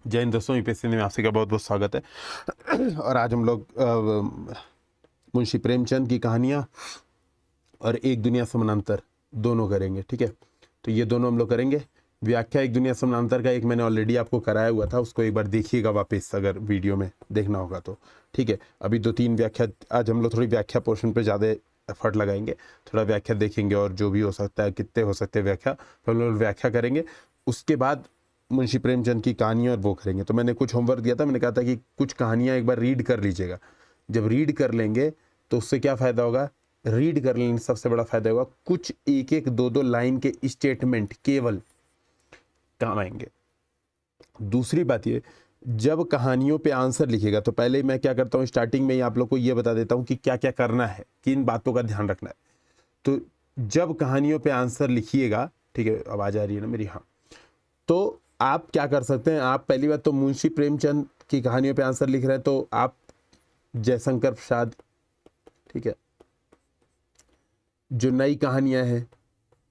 जय हिंद दोस्तों, यूपीएससी में आपसे का बहुत बहुत स्वागत है। और आज हम लोग मुंशी प्रेमचंद की कहानियाँ और एक दुनिया समानांतर दोनों करेंगे। ठीक है, तो ये दोनों हम लोग करेंगे। व्याख्या एक दुनिया समानांतर का एक मैंने ऑलरेडी आपको कराया हुआ था, उसको एक बार देखिएगा वापस अगर वीडियो में देखना होगा तो। ठीक है, अभी 2-3 व्याख्या, आज हम लोग थोड़ी व्याख्या पोर्शन पे ज़्यादा एफर्ट लगाएंगे, थोड़ा व्याख्या देखेंगे और जो भी हो सकता है, कितने हो सकते हैं व्याख्या, तो हम लोग व्याख्या करेंगे। उसके बाद मुंशी प्रेमचंद की कहानियाँ और वो करेंगे। तो मैंने कुछ होमवर्क दिया था, मैंने कहा था कि कुछ कहानियाँ एक बार रीड कर लीजिएगा। जब रीड कर लेंगे तो उससे क्या फ़ायदा होगा, रीड कर लेने से सबसे बड़ा फ़ायदा होगा, कुछ एक एक दो दो लाइन के स्टेटमेंट केवल काम आएंगे। दूसरी बात ये, जब कहानियों पे आंसर लिखिएगा तो पहले मैं क्या करता हूँ, स्टार्टिंग में ही आप लोग को ये बता देता हूँ कि क्या क्या करना है, किन बातों का ध्यान रखना है। तो जब कहानियों पे आंसर लिखिएगा, ठीक है, आवाज़ आ रही है ना मेरी, हाँ, तो आप क्या कर सकते हैं, आप पहली बात तो मुंशी प्रेमचंद की कहानियों पे आंसर लिख रहे हैं तो आप जयशंकर प्रसाद, ठीक है, जो नई कहानियां हैं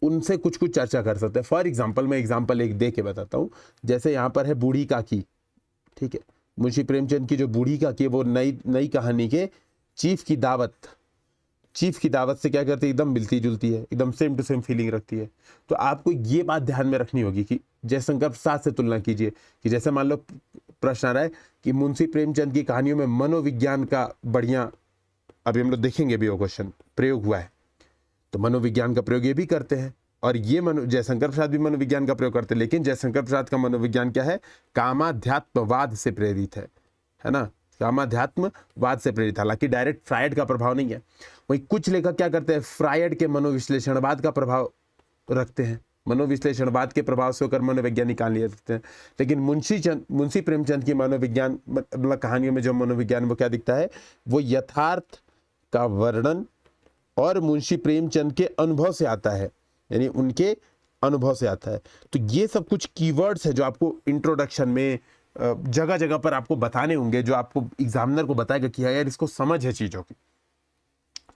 उनसे कुछ कुछ चर्चा कर सकते हैं। फॉर एग्जांपल मैं एग्जांपल एक दे के बताता हूं, जैसे यहाँ पर है बूढ़ी काकी। ठीक है, मुंशी प्रेमचंद की जो बूढ़ी काकी है वो नई कहानी के चीफ की दावत से क्या करती है, एकदम मिलती जुलती है, एकदम सेम टू सेम फीलिंग रखती है। तो आपको ये बात ध्यान में रखनी होगी कि जयशंकर प्रसाद से तुलना कीजिए कि जैसे मान लो प्रश्न आ रहा है कि मुंशी प्रेमचंद की कहानियों में मनोविज्ञान का बढ़िया, अभी हम लोग देखेंगे भी वो क्वेश्चन, प्रयोग हुआ है। तो मनोविज्ञान का प्रयोग ये भी करते हैं और ये जयशंकर प्रसाद भी मनोविज्ञान का प्रयोग करते हैं, लेकिन जयशंकर प्रसाद का मनोविज्ञान क्या है, कामाध्यात्मवाद से प्रेरित है ना, कामाध्यात्मवाद से प्रेरित। हालांकि डायरेक्ट फ्रायड का प्रभाव नहीं है। वहीं कुछ लेखक क्या करते हैं, फ्रायड के मनोविश्लेषणवाद का प्रभाव रखते हैं, मनोविश्लेषणवाद के प्रभाव से होकर मनोवैज्ञानिक कहानी लिखते हैं। लेकिन मुंशी प्रेमचंद की मनोविज्ञान मतलब कहानियों में जो मनोविज्ञान वो क्या दिखता है, वो यथार्थ का वर्णन और मुंशी प्रेमचंद के अनुभव से आता है, यानी उनके अनुभव से आता है। तो ये सब कुछ कीवर्ड्स है जो आपको इंट्रोडक्शन में जगह जगह पर आपको बताने होंगे, जो आपको एग्जामिनर को बताएगा कि यार इसको समझ है चीज़ों की।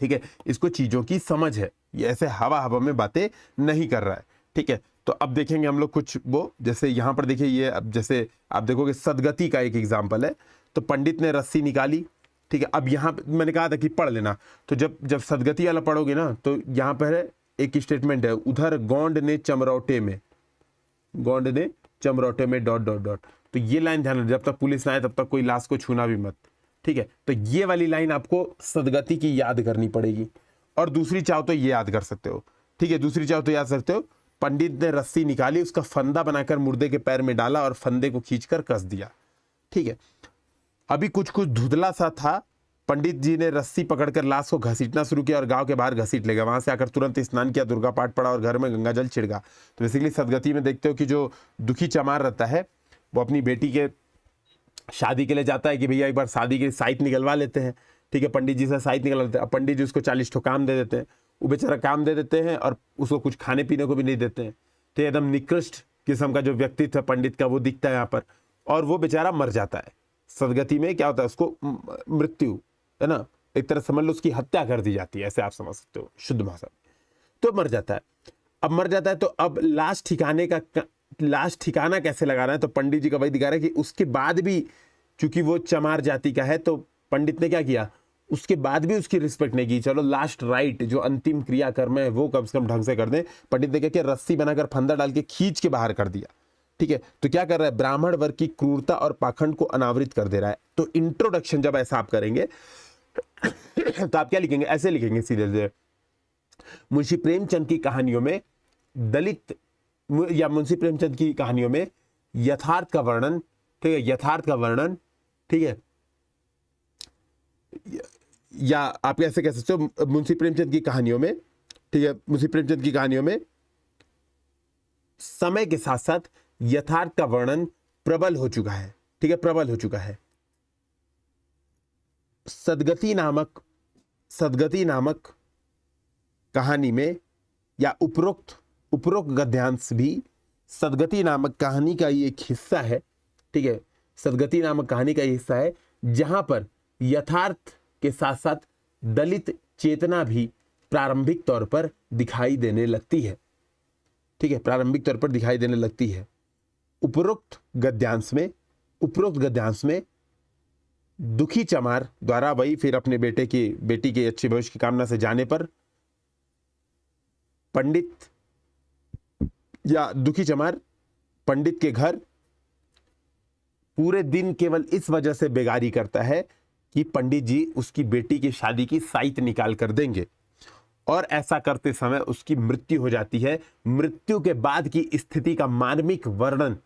ठीक है, इसको चीज़ों की समझ है, ये ऐसे हवा हवा में बातें नहीं कर रहा है। ठीक है, तो अब देखेंगे हम लोग कुछ वो, जैसे यहाँ पर देखिए, ये अब जैसे आप देखोगे सदगति का एक एग्जाम्पल है। तो पंडित ने रस्सी निकाली। ठीक है, अब यहाँ मैंने कहा था कि पढ़ लेना, तो जब सदगति वाला पढ़ोगे ना तो यहाँ पर एक स्टेटमेंट है, उधर गोंड ने चमरौटे में डॉट डॉट डॉट। तो ये लाइन ध्यान रखना, जब तक पुलिस ना आए तब तक कोई लाश को छूना भी मत। ठीक है, तो ये वाली लाइन आपको सदगति की याद करनी पड़ेगी। और दूसरी चाहो तो ये याद कर सकते हो। ठीक है, दूसरी चाहो तो याद सकते हो, पंडित ने रस्सी निकाली, उसका फंदा बनाकर मुर्दे के पैर में डाला और फंदे को खींचकर कस दिया। ठीक है, अभी कुछ कुछ धुंधला सा था, पंडित जी ने रस्सी पकड़कर लाश को घसीटना शुरू किया और गांव के बाहर घसीट ले गया। वहां से आकर तुरंत स्नान किया, दुर्गा पाठ पढ़ा और घर में गंगा जल छिड़का। तो बेसिकली सदगति में देखते हो कि जो दुखी चमार रहता है वो अपनी बेटी के शादी के लिए जाता है कि भैया एक बार शादी की साइट निकलवा लेते हैं। ठीक है, पंडित जी से साइट निकलवा लेते हैं। अब पंडित जी उसको 40 ठो काम दे देते हैं, वो बेचारा काम दे देते हैं और उसको कुछ खाने पीने को भी नहीं देते हैं। तो एकदम निकृष्ट किस्म का जो व्यक्तित्व है पंडित का वो दिखता है यहाँ पर, और वो बेचारा मर जाता है। सदगति में क्या होता है, उसको मृत्यु, है ना, एक तरह समझ लो उसकी हत्या कर दी जाती है, ऐसे आप समझ सकते हो शुद्ध भाषा में। तो मर जाता है। अब मर जाता है तो अब लाश ठिकाना कैसे लगाना है, तो पंडित जी का वही दिखा रहा है कि उसके बाद भी चूंकि वो चमार जाति का है तो पंडित ने क्या किया, उसके बाद भी उसकी रिस्पेक्ट नहीं की। चलो लास्ट राइट, जो अंतिम क्रियाकर्म है वो कम से कम ढंग से कर दें। पंडित ने क्या किया, रस्सी बनाकर फंदा डाल के खींच के बाहर कर दिया। ठीक है, तो क्या कर रहा है, ब्राह्मण वर्ग की क्रूरता और पाखंड को अनावृत कर दे रहा है। तो इंट्रोडक्शन जब ऐसा आप करेंगे तो आप क्या लिखेंगे, ऐसे लिखेंगे सीधे सीधे, मुंशी प्रेमचंद की कहानियों में दलित या मुंशी प्रेमचंद की कहानियों में यथार्थ का वर्णन, ठीक है, यथार्थ का वर्णन, ठीक है, या आप ऐसे कह सकते हो, मुंशी प्रेमचंद की कहानियों में, ठीक है, मुंशी प्रेमचंद की कहानियों में समय के साथ साथ यथार्थ का वर्णन प्रबल हो चुका है। ठीक है, प्रबल हो चुका है। सदगति नामक कहानी में या उपरोक्त गद्यांश भी सदगति नामक कहानी का ही एक हिस्सा है। ठीक है, सदगति नामक कहानी का हिस्सा है जहां पर यथार्थ के साथ साथ दलित चेतना भी प्रारंभिक तौर पर दिखाई देने लगती है। ठीक है, प्रारंभिक तौर पर दिखाई देने लगती है। उपरोक्त गद्यांश में उपरोक्त गद्यांश में दुखी चमार द्वारा वही फिर अपने बेटी के अच्छे भविष्य की कामना से जाने पर पंडित या दुखी चमार पंडित के घर पूरे दिन केवल इस वजह से बेगारी करता है कि पंडित जी उसकी बेटी की शादी की साइत निकाल कर देंगे, और ऐसा करते समय उसकी मृत्यु हो जाती है। मृत्यु के बाद की स्थिति का मार्मिक वर्णन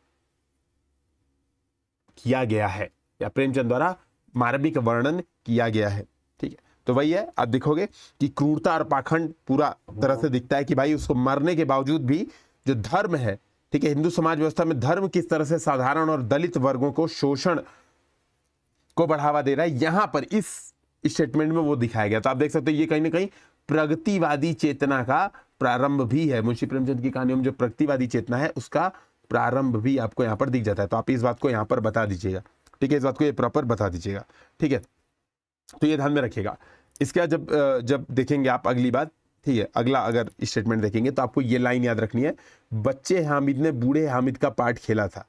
किया गया है, या प्रेमचंद द्वारा मार्मिक वर्णन किया गया है। ठीक है, तो वही है, आप देखोगे कि क्रूरता और पाखंड पूरा तरह से दिखता है कि भाई उसको मरने के बावजूद भी जो धर्म है, ठीक है, हिंदू समाज व्यवस्था में धर्म किस तरह से साधारण और दलित वर्गों को शोषण को बढ़ावा दे रहा है, यहां पर इस स्टेटमेंट में वो दिखाया गया। तो आप देख सकते हो ये कहीं ना कहीं प्रगतिवादी चेतना का प्रारंभ भी है। मुंशी प्रेमचंद की कहानियों में जो प्रगतिवादी चेतना है उसका प्रारंभ भी आपको यहाँ पर दिख जाता है। तो आप इस बात को यहाँ पर बता दीजिएगा, ठीक है, इस बात को ये प्रॉपर बता दीजिएगा। ठीक है, तो ये ध्यान में रखिएगा। इसके बाद जब देखेंगे आप अगली बात, ठीक है, अगला अगर स्टेटमेंट देखेंगे तो आपको ये लाइन याद रखनी है, बच्चे हामिद ने बूढ़े हामिद का पार्ट खेला था,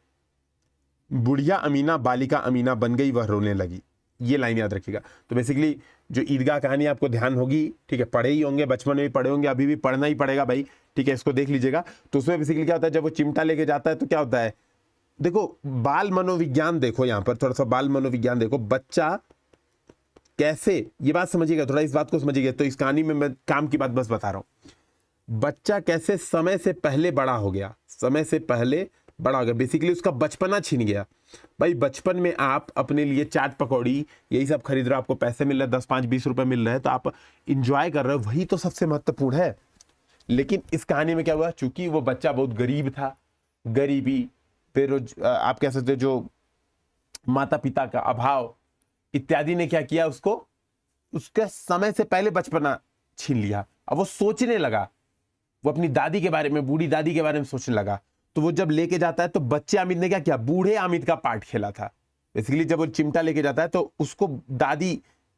बुढ़िया अमीना बालिका अमीना बन गई, वह रोने लगी। ये लाइन याद रखिएगा। तो बेसिकली जो ईदगाह कहानी आपको ध्यान होगी, ठीक है, पढ़े ही होंगे, बचपन में भी पढ़े होंगे, अभी भी पढ़ना ही पड़ेगा भाई, ठीक है, इसको देख लीजिएगा। तो उसमें बेसिकली क्या होता है, जब वो चिमटा लेके जाता है तो क्या होता है, देखो बाल मनोविज्ञान देखो, यहाँ पर थोड़ा सा बाल मनोविज्ञान देखो, बच्चा कैसे, ये बात समझिएगा, थोड़ा इस बात को समझिएगा। तो इस कहानी में मैं काम की बात बस बता रहा हूं, बच्चा कैसे समय से पहले बड़ा हो गया, समय से पहले बड़ा हो गया, बेसिकली उसका बचपना छीन गया। भाई बचपन में आप अपने लिए चाट पकौड़ी यही सब खरीद रहे हो, आपको पैसे मिल रहे हैं, 10 5 20 रुपए मिल रहे हैं, तो आप इंजॉय कर रहे हो, वही तो सबसे महत्वपूर्ण है। लेकिन इस कहानी में क्या हुआ, चूंकि वो बच्चा बहुत गरीब था, गरीबी, बेरोज आप कह सकते हो जो माता पिता का अभाव इत्यादि ने क्या किया, उसको उसके समय से पहले बचपना छीन लिया। अब वो सोचने लगा, वो अपनी दादी के बारे में, बूढ़ी दादी के बारे में सोचने लगा। तो वो जब लेके जाता है तो बच्चे आमिद ने क्या किया, बूढ़े आमिद का पार्ट खेला था। बेसिकली जब वो चिमटा लेके जाता है तो उसको दादी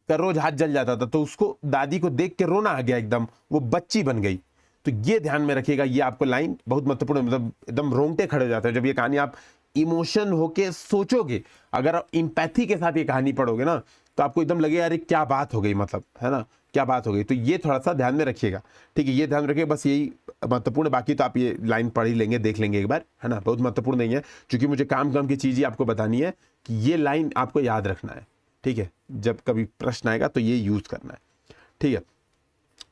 का रोज हाथ जल जाता था, तो उसको दादी को देख के रोना आ गया, एकदम वो बच्ची बन गई। तो ये ध्यान में रखिएगा, ये आपको लाइन बहुत महत्वपूर्ण, मतलब एकदम रोंगटे खड़े हो जाते हैं जब ये कहानी आप इमोशन होके सोचोगे। अगर आप इंपैथी के साथ ये कहानी पढ़ोगे ना तो आपको एकदम लगेगा अरे क्या बात हो गई, मतलब है ना, क्या बात हो गई। तो ये थोड़ा सा ध्यान में रखिएगा, ठीक है, ये ध्यान रखिएगा, बस यही महत्वपूर्ण। बाकी तो आप ये लाइन पढ़ ही लेंगे, देख लेंगे एक बार, है ना, बहुत महत्वपूर्ण नहीं है, क्योंकि मुझे काम की चीज़ ही आपको बतानी है कि ये लाइन आपको याद रखना है, ठीक है, जब कभी प्रश्न आएगा तो ये यूज करना है, ठीक है।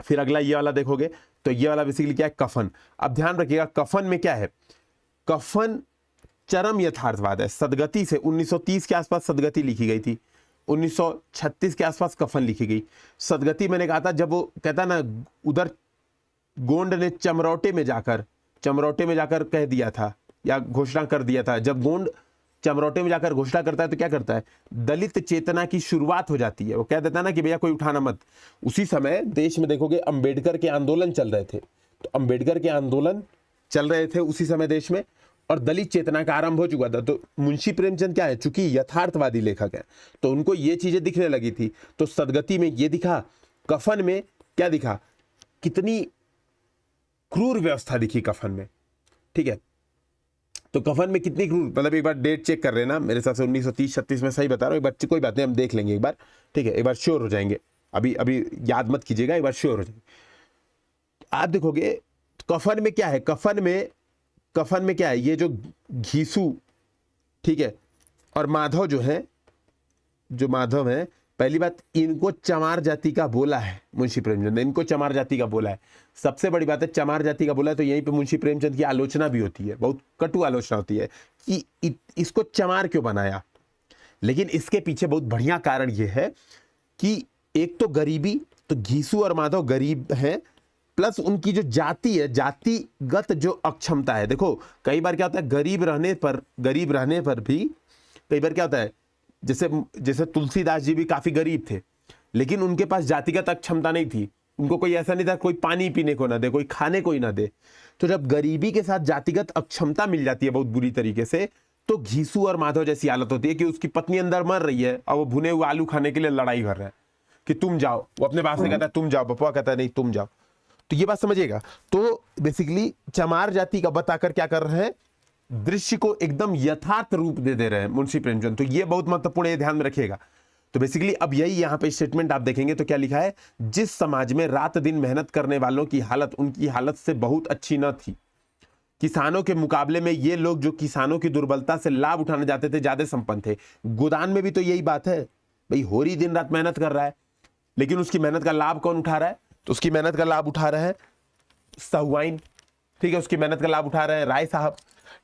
फिर अगला ये वाला देखोगे तो ये वाला बेसिकली क्या है, कफन। अब ध्यान रखिएगा कफन में क्या है, कफन चरम यथार्थवाद है। सदगति से 1930 के आसपास सदगति लिखी गई थी, 1936 के आसपास कफन लिखी गई। सदगति मैंने कहा था, जब वो कहता ना उधर गोंड ने चमरौटे में जाकर कह दिया था या घोषणा कर दिया था। जब गोंड चमरौटे में जाकर घोषणा करता है तो क्या करता है, दलित चेतना की शुरुआत हो जाती है। वो कह देता है ना कि भैया कोई उठाना मत। उसी समय देश में देखोगे अंबेडकर के आंदोलन चल रहे थे, तो अंबेडकर के आंदोलन चल रहे थे उसी समय देश में, और दलित चेतना का आरंभ हो चुका था। तो मुंशी प्रेमचंद क्या है, चूंकि यथार्थवादी लेखक है तो उनको ये चीजें दिखने लगी थी। तो सदगति में ये दिखा, कफन में क्या दिखा, कितनी क्रूर व्यवस्था दिखी कफन में, ठीक है। तो कफन में कितनी क्रूर, मतलब एक बार डेट चेक कर लेना, मेरे हिसाब से 1930-36 में सही बता रहा हूँ, एक बार कोई बात नहीं, हम देख लेंगे एक बार, ठीक है, एक बार श्योर हो जाएंगे, अभी याद मत कीजिएगा, एक बार श्योर हो जाएंगे। आप देखोगे कफन में क्या है, कफन में क्या है, ये जो घीसू, ठीक है, और माधव जो है, जो माधव है, पहली बात इनको चमार जाति का बोला है मुंशी प्रेमचंद ने, इनको चमार जाति का बोला है। सबसे बड़ी बात है चमार जाति का बोला है, तो यहीं पे मुंशी प्रेमचंद की आलोचना भी होती है, बहुत कटु आलोचना होती है कि इसको चमार क्यों बनाया। लेकिन इसके पीछे बहुत बढ़िया कारण यह है कि एक तो गरीबी, तो घीसू और माधव गरीब हैं, प्लस उनकी जो जाति है, जातिगत जो अक्षमता है। देखो कई बार क्या होता है, गरीब रहने पर भी कई बार क्या होता है, जैसे तुलसीदास जी भी काफी गरीब थे, लेकिन उनके पास जातिगत अक्षमता नहीं थी, उनको कोई ऐसा नहीं था कोई पानी पीने को ना दे, कोई खाने को ही ना दे। तो जब गरीबी के साथ जातिगत अक्षमता मिल जाती है बहुत बुरी तरीके से, तो घीसू और माधव जैसी हालत होती है कि उसकी पत्नी अंदर मर रही है और वो भुने हुए आलू खाने के लिए लड़ाई कर रहा है कि तुम जाओ, वो अपने बाप से कहता है तुम जाओ, बपुआ कहता है नहीं तुम जाओ। तो ये बात समझिएगा। तो बेसिकली चमार जाति का बताकर क्या कर रहे हैं दृश्य को एकदम यथार्थ रूप दे रहे हैं मुंशी प्रेमचंद। तो ये बहुत महत्वपूर्ण है, ध्यान में रखिएगा। तो बेसिकली अब यही यहाँ पे स्टेटमेंट आप देखेंगे तो क्या लिखा है, जिस समाज में रात दिन मेहनत करने वालों की हालत उनकी हालत से बहुत अच्छी न थी, किसानों के मुकाबले में ये लोग जो किसानों की दुर्बलता से लाभ उठाने जाते थे ज्यादा संपन्न थे। गोदान में भी तो यही बात है भाई, होरी दिन रात मेहनत कर रहा है, लेकिन उसकी मेहनत का लाभ कौन उठा रहा है? तो उसकी मेहनत का लाभ उठा रहे हैं साहुआइन, ठीक है, उसकी मेहनत का लाभ उठा रहे हैं राय साहब,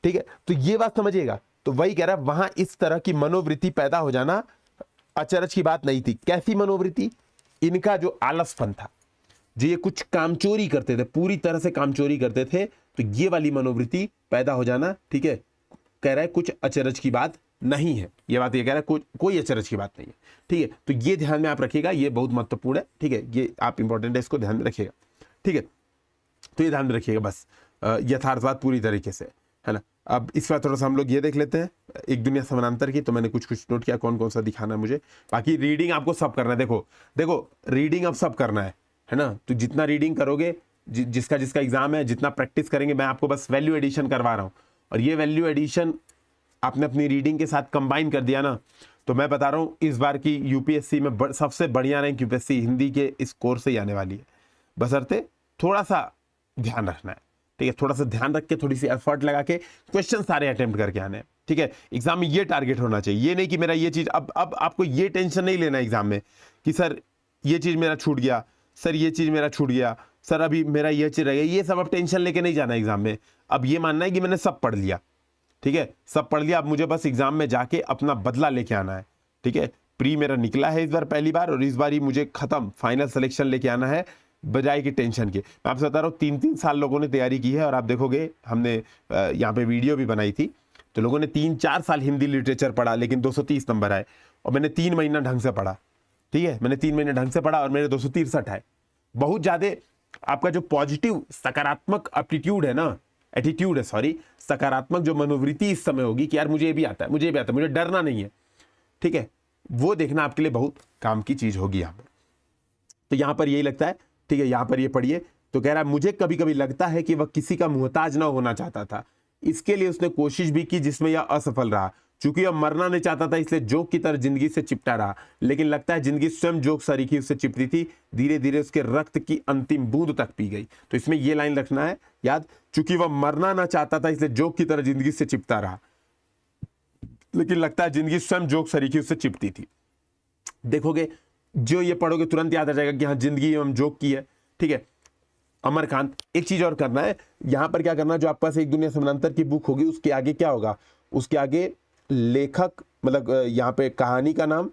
ठीक है। तो ये बात समझिएगा। तो वही कह रहा है वहां इस तरह की मनोवृत्ति पैदा हो जाना अचरज की बात नहीं थी। कैसी मनोवृत्ति? इनका जो आलसपन था, जो ये कुछ कामचोरी करते थे, पूरी तरह से कामचोरी करते थे, तो ये वाली मनोवृत्ति पैदा हो जाना, ठीक है, कह रहा है कुछ अचरज की बात नहीं है। ये बात ये कह रहा है कोई अचरज की बात नहीं है, ठीक है। तो ये ध्यान में आप रखिएगा, ये बहुत महत्वपूर्ण है, ठीक है, ये आप इंपॉर्टेंट है, इसको ध्यान में रखिएगा, ठीक है। तो ये ध्यान में रखिएगा बस, यथार्थवाद पूरी तरीके से, है ना। अब इस बार थोड़ा सा हम लोग ये देख लेते हैं एक दुनिया समानांतर की। तो मैंने कुछ कुछ नोट किया कौन कौन सा दिखाना है मुझे, बाकी रीडिंग आपको सब करना है। देखो रीडिंग अब सब करना है ना। तो जितना रीडिंग करोगे, जिसका जिसका एग्जाम है, जितना प्रैक्टिस करेंगे, मैं आपको बस वैल्यू एडिशन करवा रहा हूँ, और ये वैल्यू एडिशन आपने अपनी रीडिंग के साथ कंबाइन कर दिया ना, तो मैं बता रहा हूँ इस बार की यूपीएससी में सबसे बढ़िया रैंक यूपीएससी हिंदी के इस कोर्स से ही आने वाली है। बशर्ते थोड़ा सा ध्यान रखना है, ठीक है, थोड़ा सा ध्यान रख के, थोड़ी सी एफर्ट लगा के क्वेश्चन सारे अटेम्प्ट करके आने हैं, ठीक है। एग्जाम में ये टारगेट होना चाहिए, ये नहीं कि मेरा ये चीज, अब आपको ये टेंशन नहीं लेना एग्जाम में कि सर ये चीज मेरा छूट गया, सर ये चीज मेरा छूट गया, सर अभी मेरा ये चीज रह गया, ये सब अब टेंशन लेके नहीं जाना एग्जाम में। अब ये मानना है कि मैंने सब पढ़ लिया, ठीक है, सब पढ़ लिया, अब मुझे बस एग्जाम में जाके अपना बदला लेके आना है, ठीक है। प्री मेरा निकला है इस बार पहली बार, और इस बार ही मुझे खत्म फाइनल सिलेक्शन लेके आना है, बजाय की टेंशन के। मैं आपसे बता रहा हूँ 3-3 साल लोगों ने तैयारी की है, और आप देखोगे हमने यहाँ पे वीडियो भी बनाई थी, तो लोगों ने 3-4 साल हिंदी लिटरेचर पढ़ा, लेकिन 230 नंबर आए, और मैंने 3 महीना ढंग से पढ़ा, ठीक है, मैंने 3 महीने ढंग से पढ़ा और मेरे 263 आए। बहुत ज्यादा आपका जो पॉजिटिव सकारात्मक एप्टीट्यूड है ना, एटीट्यूड है सॉरी, सकारात्मक जो मनोवृत्ति इस समय होगी कि यार मुझे ये भी आता है, मुझे ये भी आता है, मुझे डरना नहीं है, ठीक है, वो देखना आपके लिए बहुत काम की चीज होगी यहाँ पर। तो यहाँ पर यही लगता है, ठीक है, यहाँ पर ये पढ़िए। तो कह रहा है मुझे कभी कभी लगता है कि वह किसी का मुहताज ना होना चाहता था, इसके लिए उसने कोशिश भी की जिसमें यह असफल रहा। चूंकि वह मरना नहीं चाहता था इसलिए जोक की तरह जिंदगी से चिपटा रहा, लेकिन लगता है जिंदगी स्वयं जोक सरीखी उससे चिपटी थी, धीरे धीरे उसके रक्त की अंतिम बूंद तक पी गई। तो इसमें यह लाइन रखना है याद, चूंकि वह मरना ना चाहता था इसलिए जोक की तरह जिंदगी से चिपटा रहा, लेकिन लगता है जिंदगी स्वयं जोक सरीखी उससे चिपटी थी। देखोगे जो ये पढ़ोगे तुरंत याद आ जाएगा कि हाँ जिंदगी एवं जोक की है, ठीक है। अमरकांत। एक चीज और करना है यहां पर, क्या करना है, जो आपके पास एक दुनिया समानांतर की बुक होगी उसके आगे क्या होगा, उसके आगे लेखक, मतलब यहाँ पे कहानी का नाम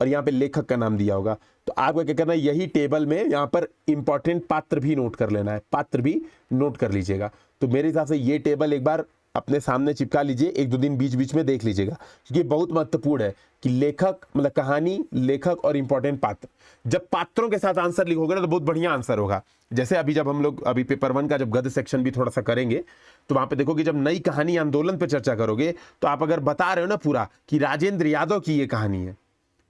और यहाँ पे लेखक का नाम दिया होगा। तो आपको क्या करना है, यही टेबल में यहाँ पर इंपॉर्टेंट पात्र भी नोट कर लेना है, पात्र भी नोट कर लीजिएगा। तो मेरे हिसाब से ये टेबल एक बार अपने सामने चिपका लीजिए, 1-2 दिन बीच बीच में देख लीजिएगा, क्योंकि बहुत महत्वपूर्ण है कि लेखक, मतलब कहानी, लेखक और इंपॉर्टेंट पात्र। जब पात्रों के साथ आंसर लिखोगे ना तो बहुत बढ़िया आंसर होगा। जैसे अभी जब हम लोग अभी पेपर 1 का जब गद्य सेक्शन भी थोड़ा सा करेंगे, तो वहां पे देखोगे जब नई कहानी आंदोलन पे चर्चा करोगे, तो आप अगर बता रहे हो ना पूरा कि राजेंद्र यादव की ये कहानी है,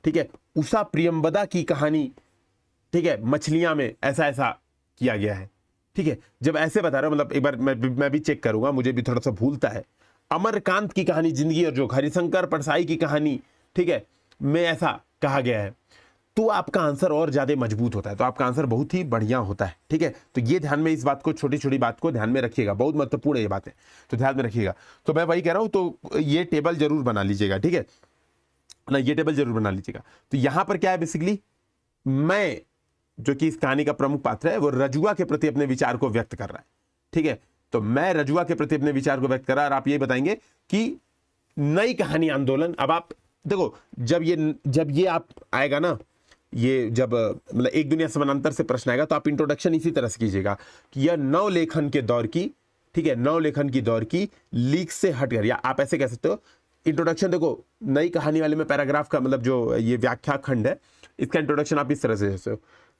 ठीक है, उषा प्रियंवदा की कहानी, ठीक है, मछलियां में ऐसा ऐसा किया गया है, ठीक है, जब ऐसे बता रहे हो, मतलब एक बार मैं भी चेक करूंगा, मुझे भी थोड़ा सा भूलता है। अमरकांत की कहानी जिंदगी और जोक, हरिशंकर परसाई की कहानी, ठीक है, में ऐसा कहा गया है, तो आपका आंसर और ज्यादा मजबूत होता है, तो आपका आंसर बहुत ही बढ़िया होता है, ठीक है। तो ये ध्यान में, इस बात को, छोटी छोटी बात को ध्यान में रखिएगा, बहुत महत्वपूर्ण है ये बातें, तो ध्यान में रखिएगा। तो मैं वही कह रहा हूं, तो ये टेबल जरूर बना लीजिएगा, ठीक है ना, ये टेबल जरूर बना लीजिएगा। तो यहां पर क्या है, बेसिकली मैं, जो कि इस कहानी का प्रमुख पात्र है, वो रजुआ के प्रति अपने विचार को व्यक्त कर रहा है, ठीक है। तो मैं रजुआ के प्रति अपने विचार को व्यक्त कर रहा है, और आप ये बताएंगे कि नई कहानी आंदोलन। अब आप देखो, जब ये आप आएगा ना, ये जब मतलब एक दुनिया समानांतर से प्रश्न आएगा, तो आप इंट्रोडक्शन इसी तरह से कीजिएगा कि यह नवलेखन के दौर की, ठीक है, नवलेखन की दौर की लीक से हटकर, या आप ऐसे कह सकते हो इंट्रोडक्शन। देखो नई कहानी वाले में पैराग्राफ का मतलब जो ये व्याख्या खंड है, इसका इंट्रोडक्शन आप इस तरह से जैसे,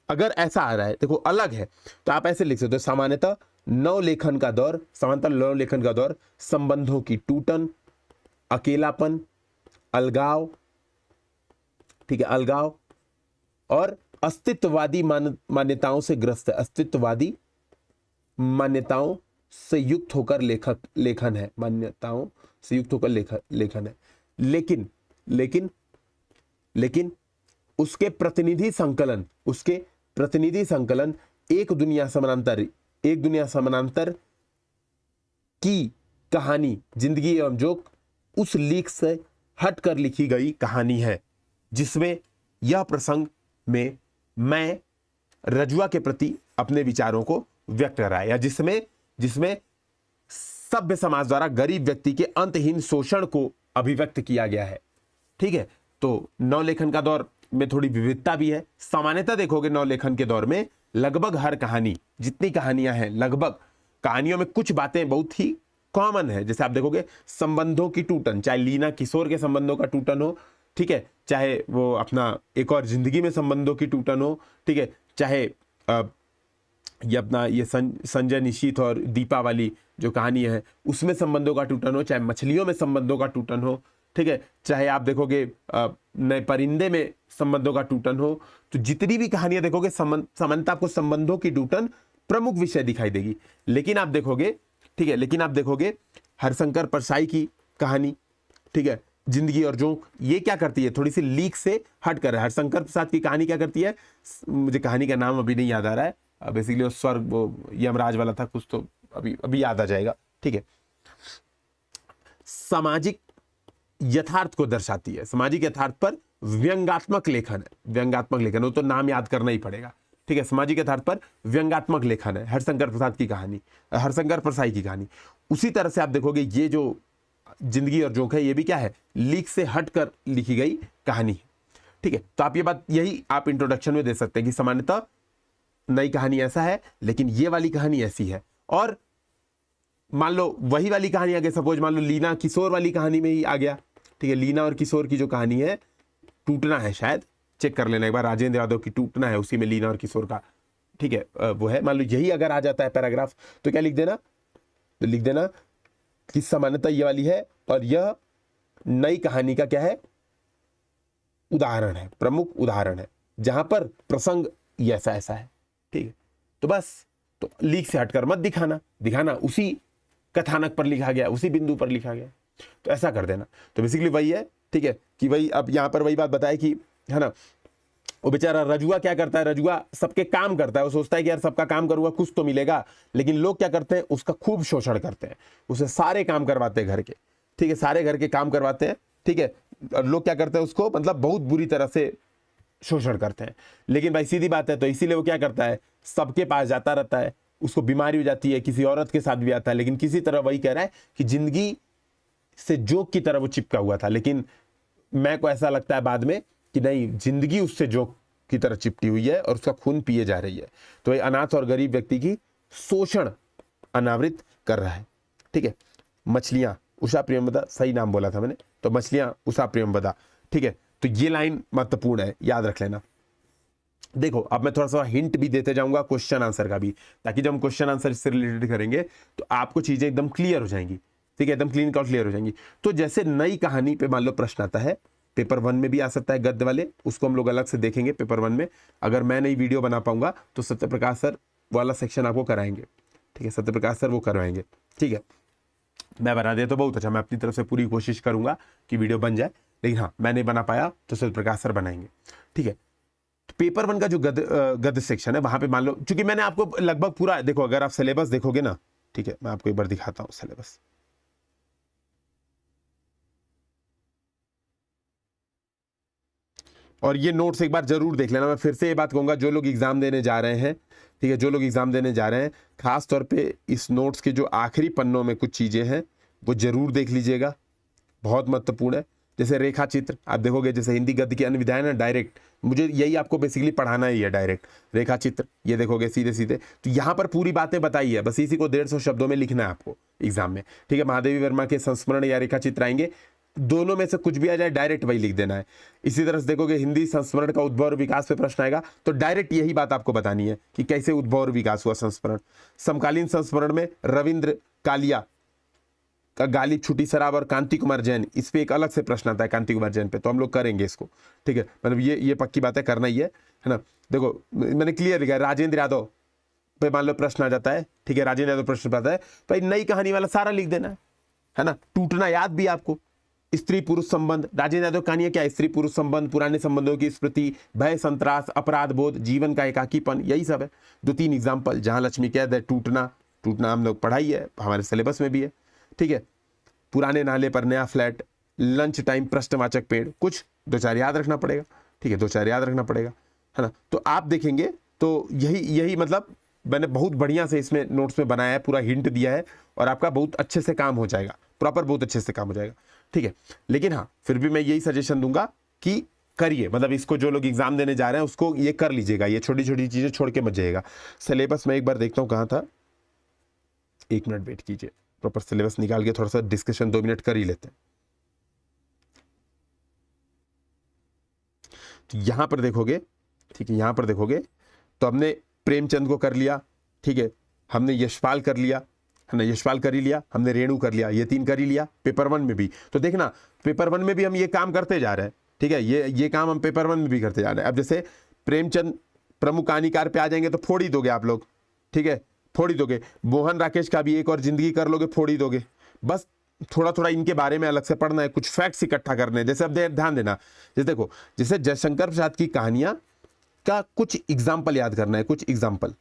अगर ऐसा आ रहा है, देखो अलग है, तो आप ऐसे लिख सकते हो, सामान्यतः नवलेखन का दौर, सामान्यतः नवलेखन का दौर संबंधों की टूटन, अकेलापन, अलगाव, ठीक है, अलगाव और अस्तित्ववादी मान्यताओं से ग्रस्त है, अस्तित्ववादी मान्यताओं संयुक्त होकर लेखन है, मान्यताओं से युक्त होकर लेखन है। लेकिन लेकिन लेकिन उसके प्रतिनिधि संकलन एक दुनिया समानांतर की कहानी जिंदगी एवं जोक उस लीक से हटकर लिखी गई कहानी है, जिसमें यह प्रसंग में मैं रजुआ के प्रति अपने विचारों को व्यक्त कर रहा है, या जिसमें सभ्य समाज द्वारा गरीब व्यक्ति के अंतहीन शोषण को अभिव्यक्त किया गया है। ठीक है, तो नवलेखन का दौर में थोड़ी विविधता भी है। सामान्यतः देखोगे नवलेखन के दौर में लगभग हर कहानी, जितनी कहानियां हैं, लगभग कहानियों में कुछ बातें बहुत ही कॉमन है। जैसे आप देखोगे संबंधों की टूटन, चाहे लीना किशोर के संबंधों का टूटन हो, ठीक है, चाहे वो अपना एक और जिंदगी में संबंधों की टूटन हो, ठीक है, चाहे ये अपना ये संजय निशीथ और दीपा वाली जो कहानी है उसमें संबंधों का टूटन हो, चाहे मछलियों में संबंधों का टूटन हो, ठीक है, चाहे आप देखोगे नए परिंदे में संबंधों का टूटन हो, तो जितनी भी कहानियां देखोगे सामान्यतः आपको संबंधों की टूटन प्रमुख विषय दिखाई देगी। लेकिन आप देखोगे, ठीक है, लेकिन आप देखोगे हरशंकर परसाई की कहानी, ठीक है, जिंदगी और जोक, ये क्या करती है, थोड़ी सी लीक से हट कर है। हरशंकर प्रसाद की कहानी क्या करती है, मुझे कहानी का नाम अभी नहीं याद आ रहा है, बेसिकली वो स्वर्ग, वो यमराज वाला था कुछ, तो अभी याद आ जाएगा। ठीक है, सामाजिक यथार्थ को दर्शाती है, सामाजिक यथार्थ पर व्यंग्यात्मक लेखन है। व्यंग्यात्मक लेखन हो तो नाम याद करना ही पड़ेगा। ठीक है, सामाजिक यथार्थ पर व्यंग्यात्मक लेखन है हरशंकर प्रसाद की कहानी, हरशंकर परसाई की कहानी। उसी तरह से आप देखोगे ये जो जिंदगी और जोक है, ये भी क्या है, लीक से हटकर लिखी गई कहानी है। ठीक है, तो आप ये बात यही आप इंट्रोडक्शन में दे सकते हैं कि सामान्यतः नई कहानी ऐसा है, लेकिन ये वाली कहानी ऐसी है। और मान लो वही वाली कहानी आ गई, सपोज मान लो लीना किशोर वाली कहानी में ही आ गया। ठीक है, लीना और किशोर की जो कहानी है, टूटना है, शायद चेक कर लेना एक बार, राजेंद्र यादव की टूटना है, उसी में लीना और किशोर का, ठीक है, वो है। मान लो यही अगर आ जाता है पैराग्राफ, तो क्या लिख देना, तो लिख देना कि सामान्यतः ये वाली है और यह नई कहानी का क्या है, उदाहरण है, प्रमुख उदाहरण है, जहां पर प्रसंग ये ऐसा ऐसा है। ठीक है, तो बस, तो लीक से हटकर मत दिखाना उसी कथानक पर लिखा गया, उसी बिंदु पर लिखा गया, तो ऐसा कर देना। तो बेसिकली वही है। ठीक है, कि वही अब यहां पर वही बात बताए कि, है ना, वो बेचारा रजुआ क्या करता है, रजुआ सबके काम करता है, वो सोचता है कि यार सबका काम करूंगा कुछ तो मिलेगा, लेकिन लोग क्या करते हैं, उसका खूब शोषण करते हैं, उसे सारे काम करवाते हैं घर के। ठीक है, सारे घर के काम करवाते हैं। ठीक है, और लोग क्या करते हैं, उसको मतलब बहुत बुरी तरह से शोषण करते हैं। लेकिन भाई सीधी बात है, तो इसीलिए वो क्या करता है, सबके पास जाता रहता है, उसको बीमारी हो जाती है, किसी औरत के साथ भी आता है, लेकिन किसी तरह वही कह रहा है कि जिंदगी से जोक की तरह वो चिपका हुआ था। लेकिन मैं को ऐसा लगता है बाद में कि नहीं, जिंदगी उससे जोक की तरह चिपटी हुई है और उसका खून पिए जा रही है। तो ये अनाथ और गरीब व्यक्ति की शोषण अनावृत कर रहा है। ठीक है, मछलियां, उषा प्रियंवदा, सही नाम बोला था मैंने, तो मछलियां उषा प्रियंवदा। ठीक है, तो ये लाइन महत्वपूर्ण है, याद रख लेना। देखो, अब मैं थोड़ा सा हिंट भी देते जाऊंगा क्वेश्चन आंसर का भी, ताकि जब हम क्वेश्चन आंसर इससे रिलेटेड करेंगे तो आपको चीजें एकदम क्लियर हो जाएंगी। ठीक है, एकदम क्लियर हो जाएंगी। तो जैसे नई कहानी पे मान लो प्रश्न आता है, पेपर 1 में भी आ सकता है गद्य वाले, उसको हम लोग अलग से देखेंगे पेपर 1 में। अगर मैं नई वीडियो बना पाऊंगा तो सत्यप्रकाश सर वाला सेक्शन आपको कराएंगे। ठीक है, सत्यप्रकाश सर वो करवाएंगे। ठीक है, मैं बना दिया तो बहुत अच्छा, मैं अपनी तरफ से पूरी कोशिश करूंगा कि वीडियो बन जाए, लेकिन हाँ, मैं नहीं बना पाया तो सत्यप्रकाश सर बनाएंगे। ठीक है, तो पेपर 1 का जो गद्य सेक्शन है, वहां पे मान लो, क्योंकि मैंने आपको लगभग पूरा, देखो अगर आप सिलेबस देखोगे ना, ठीक है, मैं आपको एक बार दिखाता हूं सिलेबस। और ये नोट्स एक बार जरूर देख लेना। मैं फिर से ये बात कहूंगा, जो लोग एग्जाम देने जा रहे हैं, ठीक है, जो लोग एग्जाम देने जा रहे हैं, खास तौर पे इस नोट्स के जो आखिरी पन्नों में कुछ चीजें हैं वो जरूर देख लीजिएगा, बहुत महत्वपूर्ण है। जैसे रेखा चित्र आप देखोगे, जैसे हिंदी गद्य की अन्य विधाएं ना, डायरेक्ट मुझे यही आपको बेसिकली पढ़ाना ही है, डायरेक्ट रेखा चित्र ये देखोगे सीधे सीधे, तो यहाँ पर पूरी बातें बताई है, बस इसी को 150 शब्दों में लिखना है आपको एग्जाम में। ठीक है, महादेवी वर्मा के संस्मरण या रेखा चित्र आएंगे, दोनों में से कुछ भी आ जाए डायरेक्ट वही लिख देना है। इसी तरह से देखोगे हिंदी संस्मरण का उद्भव और विकास पे प्रश्न आएगा, तो डायरेक्ट यही बात आपको बतानी है कि कैसे उद्भव और विकास हुआ संस्मरण। समकालीन संस्मरण में रविंद्र कालिया का गालिब छुटी शराब और कांति कुमार जैन, इस पे एक अलग से प्रश्न आता है कांति कुमार जैन पे, तो हम लोग करेंगे इसको। ठीक है, मतलब ये पक्की बात है, करना ही है ना। देखो मैंने क्लियर लिखा है, राजेंद्र यादव पे मान लो प्रश्न आ जाता है, ठीक है, राजेंद्र यादव प्रश्न आता है, भाई नई कहानी वाला सारा लिख देना है ना। टूटना याद भी आपको, स्त्री पुरुष संबंध, राजेंद्र यादव कहानी क्या, स्त्री पुरुष संबंध, पुराने संबंधों की स्मृति, भय संत्रास, अपराध बोध, जीवन का एकाकीपन, यही सब है। 2-3 एग्जाम्पल जहां लक्ष्मी कैद है, टूटना हम लोग पढ़ाई है, हमारे सिलेबस में भी है, ठीक है। पुराने नाले पर नया फ्लैट, लंच टाइम, प्रश्नवाचक पेड़, कुछ 2-4 याद रखना पड़ेगा, ठीक है, 2-4 याद रखना पड़ेगा, है ना। तो आप देखेंगे तो यही मतलब मैंने बहुत बढ़िया से इसमें नोट्स में बनाया है, पूरा हिंट दिया है, और आपका बहुत अच्छे से काम हो जाएगा, प्रॉपर बहुत अच्छे से काम हो जाएगा, ठीक है। लेकिन हाँ, फिर भी मैं यही सजेशन दूंगा कि करिए, मतलब इसको जो लोग एग्जाम देने जा रहे हैं उसको ये कर लीजिएगा, ये छोटी छोटी चीजें छोड़ के मत जाइएगा। सिलेबस में एक बार देखता हूँ कहाँ था, 1 मिनट वेट कीजिए, प्रॉपर सिलेबस निकाल के थोड़ा सा डिस्कशन 2 मिनट कर ही लेते हैं। तो यहां पर देखोगे, ठीक है, यहां पर देखोगे तो हमने प्रेमचंद को कर लिया, ठीक है, हमने यशपाल कर लिया, है ना, यशपाल कर ही लिया, हमने रेणु कर लिया, ये 3 कर ही लिया। पेपर 1 में भी तो देखना, पेपर 1 में भी हम ये काम करते जा रहे हैं, ठीक है, ये काम हम पेपर 1 में भी करते जा रहे हैं। अब जैसे प्रेमचंद प्रमुख कहानीकार पे आ जाएंगे तो फोड़ ही दोगे आप लोग, ठीक है, फोड़ ही दोगे। मोहन राकेश का भी एक और जिंदगी कर लोगे, फोड़ ही दोगे। बस थोड़ा थोड़ा इनके बारे में अलग से पढ़ना है, कुछ फैक्ट्स इकट्ठा करने हैं। जैसे अब ध्यान देना, जैसे देखो, जैसे जयशंकर प्रसाद की कहानियां का कुछ एग्जाम्पल याद करना है, कुछ एग्जाम्पल,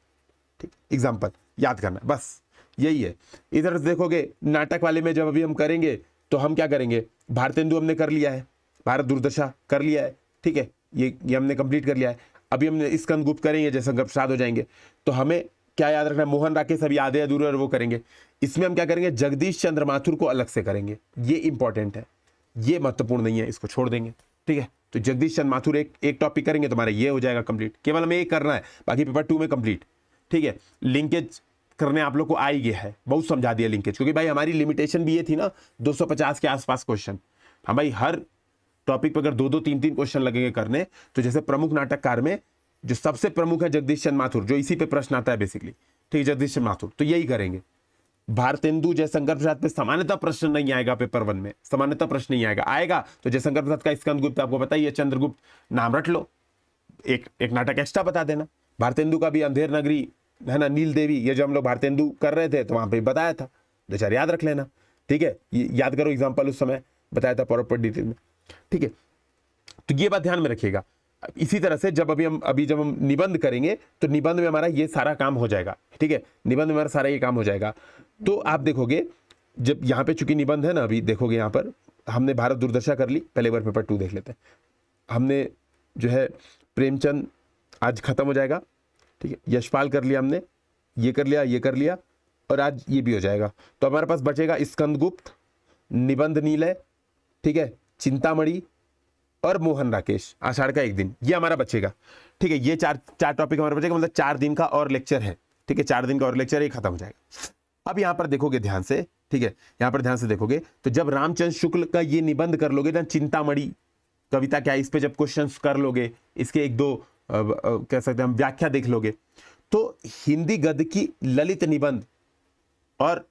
ठीक, एग्जाम्पल याद करना है, बस यही है। इधर देखोगे नाटक वाले में जब अभी हम करेंगे तो हम क्या करेंगे, भारतेंदु हमने कर लिया है, भारत दुर्दशा कर लिया है, ठीक है, ये हमने कंप्लीट कर लिया है। अभी हमने स्कंदगुप्त करेंगे, जयशंकर प्रसाद हो जाएंगे, तो हमें क्या याद रखना है, मोहन राकेश अभी आधे अधूरे और वो करेंगे। इसमें हम क्या करेंगे, जगदीश चंद्र माथुर को अलग से करेंगे, ये इंपॉर्टेंट है, ये महत्वपूर्ण नहीं है, इसको छोड़ देंगे, ठीक है। तो जगदीश चंद्र माथुर एक टॉपिक करेंगे, तुम्हारा ये हो जाएगा कंप्लीट, केवल हमें एक करना है, बाकी पेपर 2 में कंप्लीट, ठीक है। लिंकेज करने आप लोग को आ ही गया है, बहुत समझा दिया लिंकेज, क्योंकि भाई हमारी लिमिटेशन भी ये थी ना, 250 के आसपास क्वेश्चन। हाँ भाई, हर टॉपिक पर अगर 2-2, 3-3 क्वेश्चन लगेंगे करने, तो जैसे प्रमुख नाटककार में जो सबसे प्रमुख है जगदीश चंद्र माथुर, जो इसी पे प्रश्न आता है बेसिकली, ठीक है, जगदीश चंद्र माथुर, तो यही करेंगे। भारतेंदु जयशंकर प्रसाद पे सामान्यतः प्रश्न नहीं आएगा, पेपर 1 में सामान्यतः प्रश्न नहीं आएगा तो जयशंकर प्रसाद का स्कंदगुप्त आपको बताइए, चंद्रगुप्त नाम रट लो, एक नाटक एक्स्ट्रा बता देना। भारतेंदु का भी अंधेर नगरी, है ना, नील देवी, ये जो हम लोग भारतेंदु कर रहे थे तो वहां पे बताया था, 2-4 याद रख लेना, ठीक है, याद करो, एग्जाम्पल उस समय बताया था प्रॉपर डिटेल में, ठीक है। तो ये बात ध्यान में रखिएगा। इसी तरह से जब हम निबंध करेंगे तो निबंध में हमारा ये सारा काम हो जाएगा, ठीक है, निबंध में हमारा सारा ये काम हो जाएगा। तो आप देखोगे जब यहाँ पे चूंकि निबंध है ना, अभी देखोगे यहाँ पर हमने भारत दुर्दशा कर ली, पहले बार पेपर 2 देख लेते हैं। हमने जो है प्रेमचंद आज खत्म हो जाएगा, ठीक है, यशपाल कर लिया हमने, ये कर लिया और आज ये भी हो जाएगा। तो हमारे पास बचेगा स्कंदगुप्त, निबंध नीलय, ठीक है, चिंतामणि और मोहन राकेश, आषाढ़ का एक दिन, ये हमारा बचेगा, ठीक है। ये चार टॉपिक हमारा बचेगा, मतलब 4 दिन का और लेक्चर है, ठीक है, 4 दिन का और लेक्चर, ये खत्म हो जाएगा। अब यहां पर देखोगे ध्यान से, ठीक है, यहां पर ध्यान से देखोगे तो जब रामचंद्र शुक्ल का ये निबंध कर लोगे ना, चिंतामणि कविता क्या है, इस पे जब क्वेश्चंस कर लोगे, इसके 1-2 कह सकते हैं हम व्याख्या देख लोगे, तो हिंदी गद्य की ललित निबंध और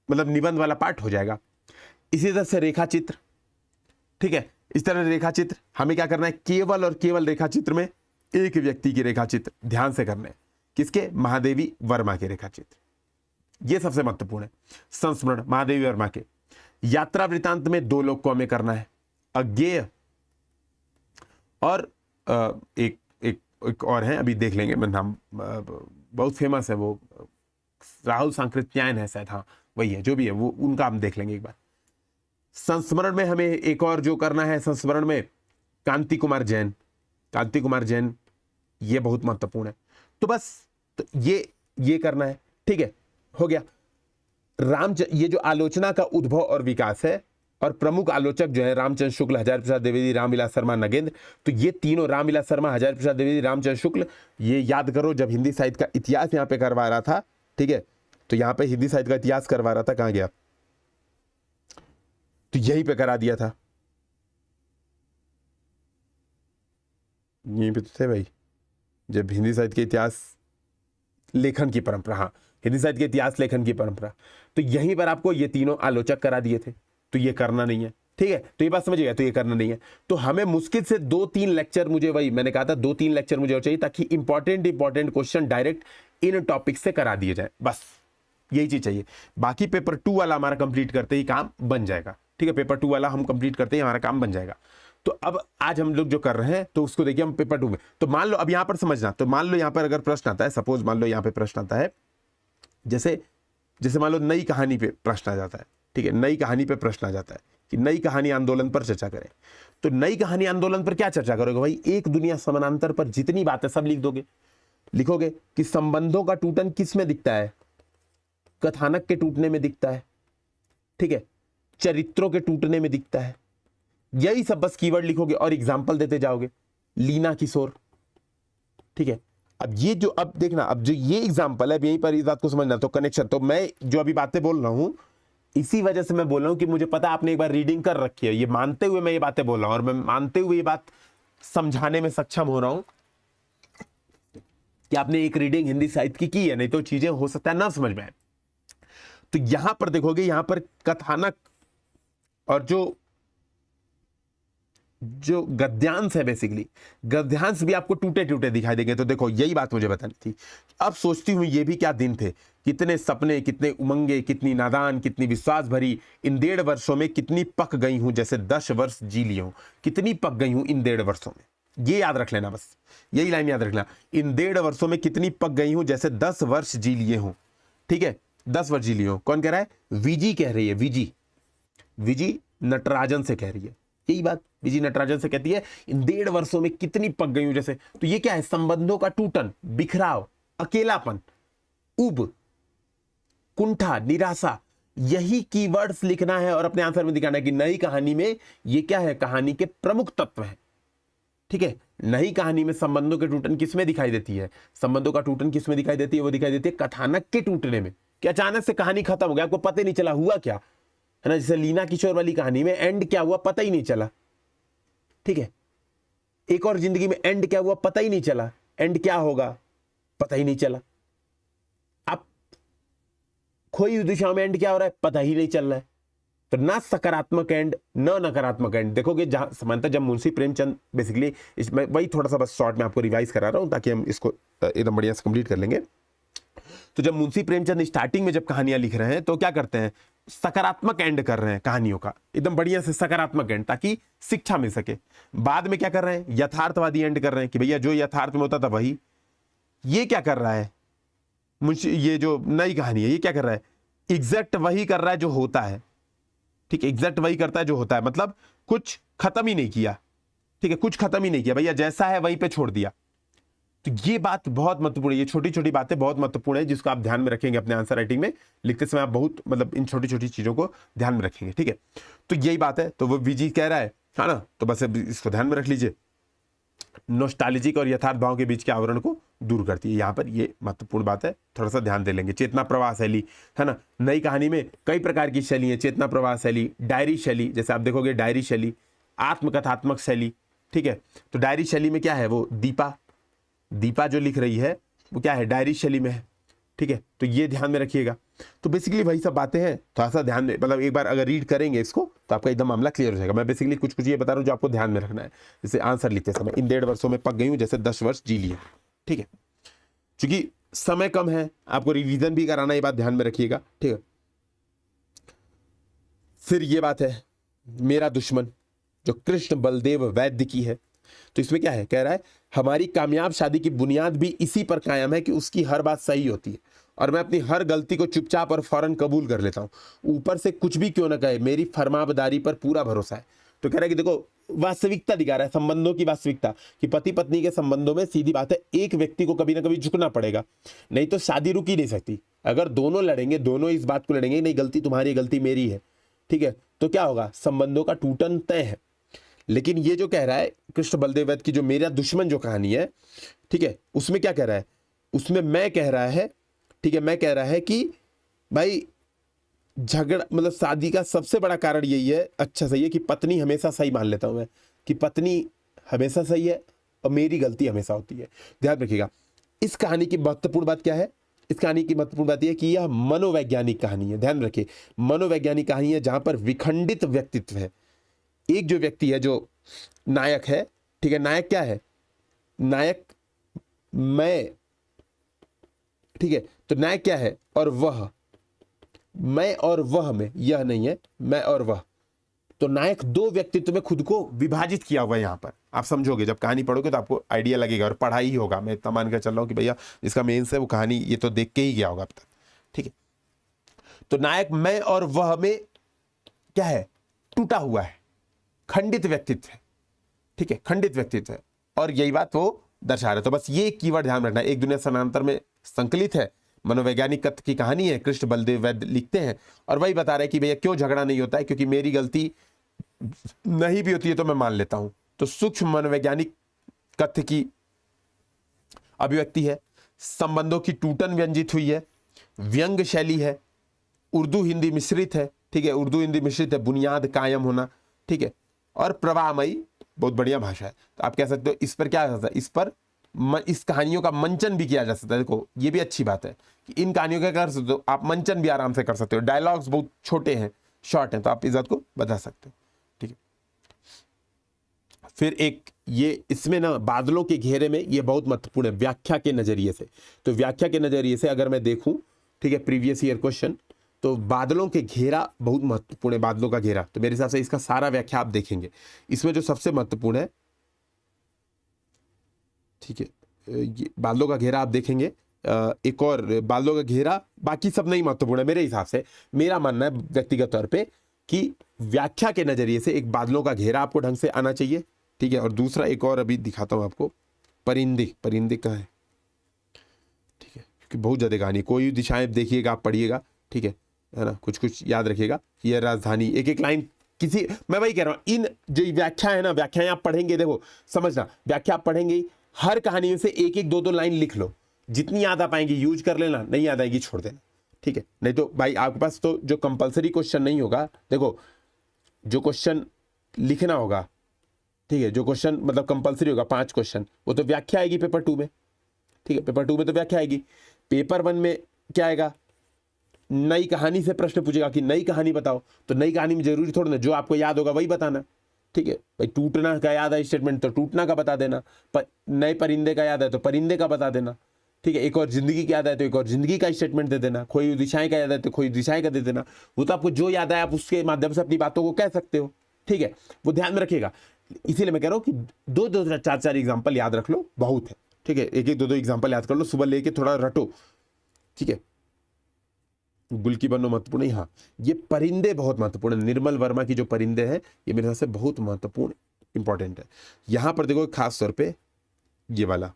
मतलब निबंध वाला पार्ट हो जाएगा। इसी तरह से रेखा चित्र, ठीक है, इस तरह रेखा चित्र हमें क्या करना है, केवल और केवल रेखा चित्र में एक व्यक्ति की रेखा चित्र ध्यान से करने, किसके, महादेवी वर्मा के रेखा चित्र, ये सबसे महत्वपूर्ण है। संस्मरण महादेवी वर्मा के। यात्रा वृतांत में 2 लोग को हमें करना है, अज्ञेय और एक और है, अभी देख लेंगे, मैं नाम बहुत फेमस है, वो राहुल सांकृत्यायन है शायद, हाँ वही है, जो भी है वो, उनका हम देख लेंगे एक बार। संस्मरण में हमें एक और जो करना है, संस्मरण में कांति कुमार जैन, ये बहुत महत्वपूर्ण है। तो बस तो ये करना है, ठीक है, हो गया। ये जो आलोचना का उद्भव और विकास है, और प्रमुख आलोचक जो है रामचंद्र शुक्ल, हजारी प्रसाद द्विवेदी, रामविलास शर्मा, नगेंद्र, तो ये तीनों, रामविलास शर्मा, हजारी प्रसाद द्विवेदी, रामचंद्र शुक्ल, ये याद करो जब हिंदी साहित्य का इतिहास यहाँ पे करवा रहा था, ठीक है, तो यहाँ पे हिंदी साहित्य का इतिहास करवा रहा था, कहाँ गया, तो यहीं पे करा दिया था, यहीं पे तो थे भाई, जब हिंदी साहित्य के इतिहास लेखन की परंपरा, हाँ हिंदी साहित्य के इतिहास लेखन की परंपरा, तो यहीं पर आपको ये तीनों आलोचक करा दिए थे, तो ये करना नहीं है, ठीक है, तो ये बात समझिएगा, तो ये करना नहीं है। तो हमें मुश्किल से 2-3 लेक्चर, मुझे वही मैंने कहा था 2-3 लेक्चर मुझे और चाहिए, ताकि इंपॉर्टेंट क्वेश्चन डायरेक्ट इन टॉपिक से करा दिए जाए, बस यही चीज चाहिए। बाकी पेपर 2 वाला हमारा कंप्लीट करते ही काम बन जाएगा, ठीक है। पेपर 2 वाला हम कंप्लीट करते ही हमारा काम बन जाएगा। तो अब आज हम लोग जो कर रहे हैं तो उसको देखिए हम पेपर 2 में। तो मान लो अब यहां पर समझना, तो मान लो यहां पर अगर प्रश्न आता है, सपोज मान लो यहां पे प्रश्न आता है, जैसे जैसे मान लो नई कहानी पे प्रश्न आ जाता है, ठीक है। नई कहानी पे प्रश्न आ जाता है कि नई कहानी आंदोलन पर चर्चा करें। तो नई कहानी आंदोलन पर क्या चर्चा करोगे भाई? एक दुनिया समानांतर पर जितनी बातें सब लिख दोगे। लिखोगे कि संबंधों का टूटन किस में दिखता है? कथानक के टूटने में दिखता है, ठीक है। चरित्रों के टूटने में दिखता है। यही सब बस कीवर्ड लिखोगे और एग्जाम्पल देते जाओगे। लीना किशोर, ठीक है। अब ये जो, अब देखना, अब जो ये एग्जाम्पल है, अब यहीं पर इस बात को समझना। तो कनेक्शन, तो मैं जो अभी बातें बोल रहा हूं इसी वजह से मैं बोल रहा हूं कि मुझे पता आपने एक बार रीडिंग कर रखी है, ये मानते हुए मैं ये बातें बोल रहा हूं और मैं मानते हुए ये बात समझाने में सक्षम हो रहा हूं कि आपने एक रीडिंग हिंदी साहित्य की है, नहीं तो चीजें हो सकता है ना समझ में आए। तो यहां पर देखोगे, यहां पर कथानक और जो गद्यांश है, बेसिकली गद्यांश भी आपको टूटे टूटे दिखाई देंगे। तो देखो यही बात मुझे बतानी थी। अब सोचती हूं ये भी क्या दिन थे, कितने सपने, कितने उमंगे, कितनी नादान, कितनी विश्वास भरी, इन 1.5 वर्षों में कितनी पक गई हूं, जैसे 10 वर्ष जी लिए हूं। कितनी पक गई हूं इन 1.5 वर्षों में, ये याद रख लेना, बस यही लाइन याद रखना। इन 1.5 वर्षों में कितनी पक गई हूं, जैसे 10 वर्ष जी लिए हूं, ठीक है। 10 वर्ष जी लिए हूं। कौन कह रहा है? विजी कह रही है, विजी। विजी नटराजन से कह रही है यही बात, विजी नटराजन से कहती है इन 1.5 वर्षों में कितनी पक गई हूं जैसे। तो ये क्या है? संबंधों का टूटन, बिखराव, अकेलापन, उब, कुंठा, निराशा, यही कीवर्ड्स लिखना है और अपने आंसर में दिखाना है कि नई कहानी में ये क्या है, कहानी के प्रमुख तत्व है, ठीक है। नई कहानी में संबंधों के टूटन किसमें दिखाई देती है? संबंधों का टूटन किसमें दिखाई देती है? वो दिखाई देती है कथानक के टूटने में, कि अचानक से कहानी खत्म हो गया, आपको पता ही नहीं चला हुआ क्या, है ना। जैसे लीना किशोर वाली कहानी में एंड क्या हुआ पता ही नहीं चला, ठीक है। एक और जिंदगी में एंड क्या हुआ पता ही नहीं चला, एंड क्या होगा पता ही नहीं चला। अब खोई हुई दिशा में एंड क्या हो रहा है पता ही नहीं चल रहा है। तो ना सकारात्मक एंड न नकारात्मक एंड। देखोगे जहां समानता, जब मुंशी प्रेमचंद, बेसिकली इसमें वही थोड़ा सा बस शॉर्ट में आपको रिवाइज करा रहा हूं ताकि हम इसको एकदम बढ़िया से कंप्लीट कर लेंगे। तो जब मुंशी प्रेमचंद स्टार्टिंग में जब कहानियां लिख रहे हैं तो क्या करते हैं? सकारात्मक एंड कर रहे हैं कहानियों का, एकदम बढ़िया से सकारात्मक एंड, ताकि शिक्षा मिल सके। बाद में क्या कर रहे हैं? यथार्थवादी एंड कर रहे हैं कि भैया जो यथार्थ में होता था वही। ये क्या कर रहा है मुंशी, ये जो नई कहानी है ये क्या कर रहा है? एग्जैक्ट वही कर रहा है जो होता है, ठीक है। एग्जैक्ट वही करता है जो होता है, मतलब कुछ खत्म ही नहीं किया, ठीक है। कुछ खत्म ही नहीं किया भैया, जैसा है वहीं पे छोड़ दिया। तो ये बात बहुत महत्वपूर्ण है, ये छोटी छोटी बातें बहुत महत्वपूर्ण है जिसको आप ध्यान में रखेंगे अपने आंसर राइटिंग में लिखते समय। आप बहुत मतलब इन छोटी छोटी चीजों को ध्यान में रखेंगे, ठीक है। तो यही बात है। तो वो विजी कह रहा है ना, तो बस इसको ध्यान में रख लीजिए। नॉस्टैल्जिक और यथार्थ भाव के बीच के आवरण को दूर करती है, यहाँ पर ये महत्वपूर्ण बात है, थोड़ा सा ध्यान दे लेंगे। चेतना प्रवाह शैली, है ना। नई कहानी में कई प्रकार की शैली है, चेतना प्रवाह शैली, डायरी शैली, जैसे आप देखोगे डायरी शैली, आत्मकथात्मक शैली, ठीक है। तो डायरी शैली में क्या है? वो दीपा जो लिख रही है वो क्या है? डायरी शैली में है, ठीक है। तो ये ध्यान में रखिएगा। तो बेसिकली वही सब बातें हैं, थोड़ा सा ध्यान में, मतलब एक बार अगर रीड करेंगे इसको तो आपका एकदम मामला क्लियर हो जाएगा। मैं बेसिकली कुछ कुछ ये बता रहा हूँ जो आपको ध्यान में रखना है। जैसे आंसर लिखते समय इन 1.5 वर्षों में पक गई हूँ जैसे 10 वर्ष जी लिए, ठीक है। क्योंकि समय कम है, आपको रिवीजन भी कराना, ये बात ध्यान में रखिएगा, ठीक है। फिर ये बात है मेरा दुश्मन, जो कृष्ण बलदेव वैद्य की है। तो इसमें क्या है? कह रहा है हमारी कामयाब शादी की बुनियाद भी इसी पर कायम है कि उसकी हर बात सही होती है और मैं अपनी हर गलती को चुपचाप और फौरन कबूल कर लेता हूं। ऊपर से कुछ भी क्यों ना कहे, मेरी फरमाबरदारी पर पूरा भरोसा है। तो कह रहा है कि देखो वास्तविकता दिखा रहा है, संबंधों की वास्तविकता, कि पति पत्नी के संबंधों में सीधी बात है एक व्यक्ति को कभी ना कभी झुकना पड़ेगा, नहीं तो शादी रुक ही नहीं सकती। अगर दोनों लड़ेंगे, दोनों इस बात को लड़ेंगे नहीं गलती तुम्हारी गलती मेरी है, ठीक है, तो क्या होगा? संबंधों का टूटन तय है। लेकिन ये जो कह रहा है कृष्ण बलदेव वैद्य की जो मेरा दुश्मन जो कहानी है, ठीक है, उसमें क्या कह रहा है? उसमें मैं कह रहा है, ठीक है, मैं कह रहा है कि भाई झगड़ा, मतलब शादी का सबसे बड़ा कारण यही है, अच्छा सही है कि पत्नी हमेशा सही मान लेता हूं मैं, कि पत्नी हमेशा सही है और मेरी गलती हमेशा होती है। ध्यान रखिएगा। इस कहानी की महत्वपूर्ण बात क्या है? इस कहानी की महत्वपूर्ण बात यह है कि यह मनोवैज्ञानिक कहानी है। ध्यान रखिए, मनोवैज्ञानिक कहानी है जहां पर विखंडित व्यक्तित्व है। एक जो व्यक्ति है जो नायक है, ठीक है, नायक क्या है? नायक मैं ठीक है, तो नायक क्या है, और वह, मैं और वह में, यह नहीं है, मैं और वह, तो नायक दो व्यक्तित्व में खुद को विभाजित किया हुआ है। यहां पर आप समझोगे, जब कहानी पढ़ोगे तो आपको आइडिया लगेगा, और पढ़ा ही होगा, मैं इतना मान कर चल रहा हूं कि भैया इसका मेंस है वो कहानी ये तो देख के ही गया होगा अब तक, ठीक है। तो नायक मैं और वह में क्या है, टूटा हुआ है, खंडित व्यक्तित्व है, ठीक है, खंडित व्यक्तित्व है, और यही बात वो दर्शा रहे। तो बस ये कीवर्ड ध्यान रखना, एक दुनिया समानांतर में संकलित है, मनोवैज्ञानिक कथ्य की कहानी है, कृष्ण बलदेव वैद्य लिखते हैं, और वही बता रहे कि भैया क्यों झगड़ा नहीं होता है, क्योंकि मेरी गलती नहीं भी होती है तो मैं मान लेता हूं। तो सूक्ष्म मनोवैज्ञानिक कथ्य की अभिव्यक्ति है, संबंधों की टूटन व्यंजित हुई है, व्यंग शैली है, उर्दू हिंदी मिश्रित है, ठीक है, उर्दू हिंदी मिश्रित है, बुनियाद कायम होना, ठीक है, और प्रवाहमयी, बहुत बढ़िया भाषा है। तो आप कह सकते हो इस पर क्या करता है, इस पर इस कहानियों का मंचन भी किया जा सकता है। देखो ये भी अच्छी बात है कि इन कहानियों का कर सकते हो आप, मंचन भी आराम से कर सकते हो, डायलॉग्स बहुत छोटे हैं, शॉर्ट हैं, तो आप इस बात को बता सकते हो, ठीक है। फिर एक ये इसमें ना बादलों के घेरे में, ये बहुत महत्वपूर्ण है व्याख्या के नजरिए से। तो व्याख्या के नजरिए से अगर मैं देखूं, ठीक है, प्रीवियस ईयर क्वेश्चन, तो बादलों के घेरा बहुत महत्वपूर्ण है, बादलों का घेरा। तो मेरे हिसाब से इसका सारा व्याख्या आप देखेंगे, इसमें जो सबसे महत्वपूर्ण है, ठीक है, ये बादलों का घेरा आप देखेंगे, एक और बादलों का घेरा, बाकी सब नहीं महत्वपूर्ण है मेरे हिसाब से। मेरा मानना है व्यक्तिगत तौर पे कि व्याख्या के नजरिए से एक बादलों का घेरा आपको ढंग से आना चाहिए, ठीक है। और दूसरा एक और अभी दिखाता हूं आपको, परिंदे, परिंदे कहाँ है, ठीक है, क्योंकि बहुत ज्यादा कहानी, कोई दिशाएं देखिएगा आप, पढ़िएगा, ठीक है ना, कुछ कुछ याद रखिएगा कि यह राजधानी, एक एक लाइन किसी, मैं वही कह रहा हूं, इन जो व्याख्या है ना, व्याख्याएं आप पढ़ेंगे, देखो समझना, व्याख्या आप पढ़ेंगे, हर कहानी में से एक एक दो दो लाइन लिख लो, जितनी याद आ पाएंगी यूज कर लेना, नहीं याद आएगी छोड़ देना, ठीक है। नहीं तो भाई आपके पास तो जो कंपलसरी क्वेश्चन नहीं होगा, देखो जो क्वेश्चन लिखना होगा, ठीक है, जो क्वेश्चन मतलब कंपलसरी होगा 5 क्वेश्चन, वो तो व्याख्या आएगी पेपर 2 में, ठीक है, पेपर 2 में तो व्याख्या आएगी। पेपर 1 में क्या आएगा, नई कहानी से प्रश्न पूछेगा कि नई कहानी बताओ, तो नई कहानी में जरूरी थोड़ा ना जो आपको याद होगा वही बताना, ठीक है भाई। टूटना का याद है स्टेटमेंट, तो टूटना का बता देना, नए परिंदे का याद है तो परिंदे का बता देना, ठीक है। एक और जिंदगी का याद है तो एक और जिंदगी का स्टेटमेंट दे देना, खोई दिशाएं का याद है तो खोई दिशाएं का दे देना। वो तो आपको जो याद है आप उसके माध्यम से अपनी बातों को कह सकते हो, ठीक है, वो ध्यान में रखिएगा। इसीलिए मैं कह रहा हूं कि 2-2 4-4 एग्जाम्पल याद रख लो, बहुत है, ठीक है, एक एक 2-2 एग्जाम्पल याद कर लो, सुबह लेके थोड़ा रटो, ठीक है। गुल की बनो महत्वपूर्ण है, हाँ ये परिंदे बहुत महत्वपूर्ण है, निर्मल वर्मा की जो परिंदे हैं ये मेरे हिसाब से बहुत महत्वपूर्ण इंपॉर्टेंट है। यहां पर देखो खास तौर पे ये वाला,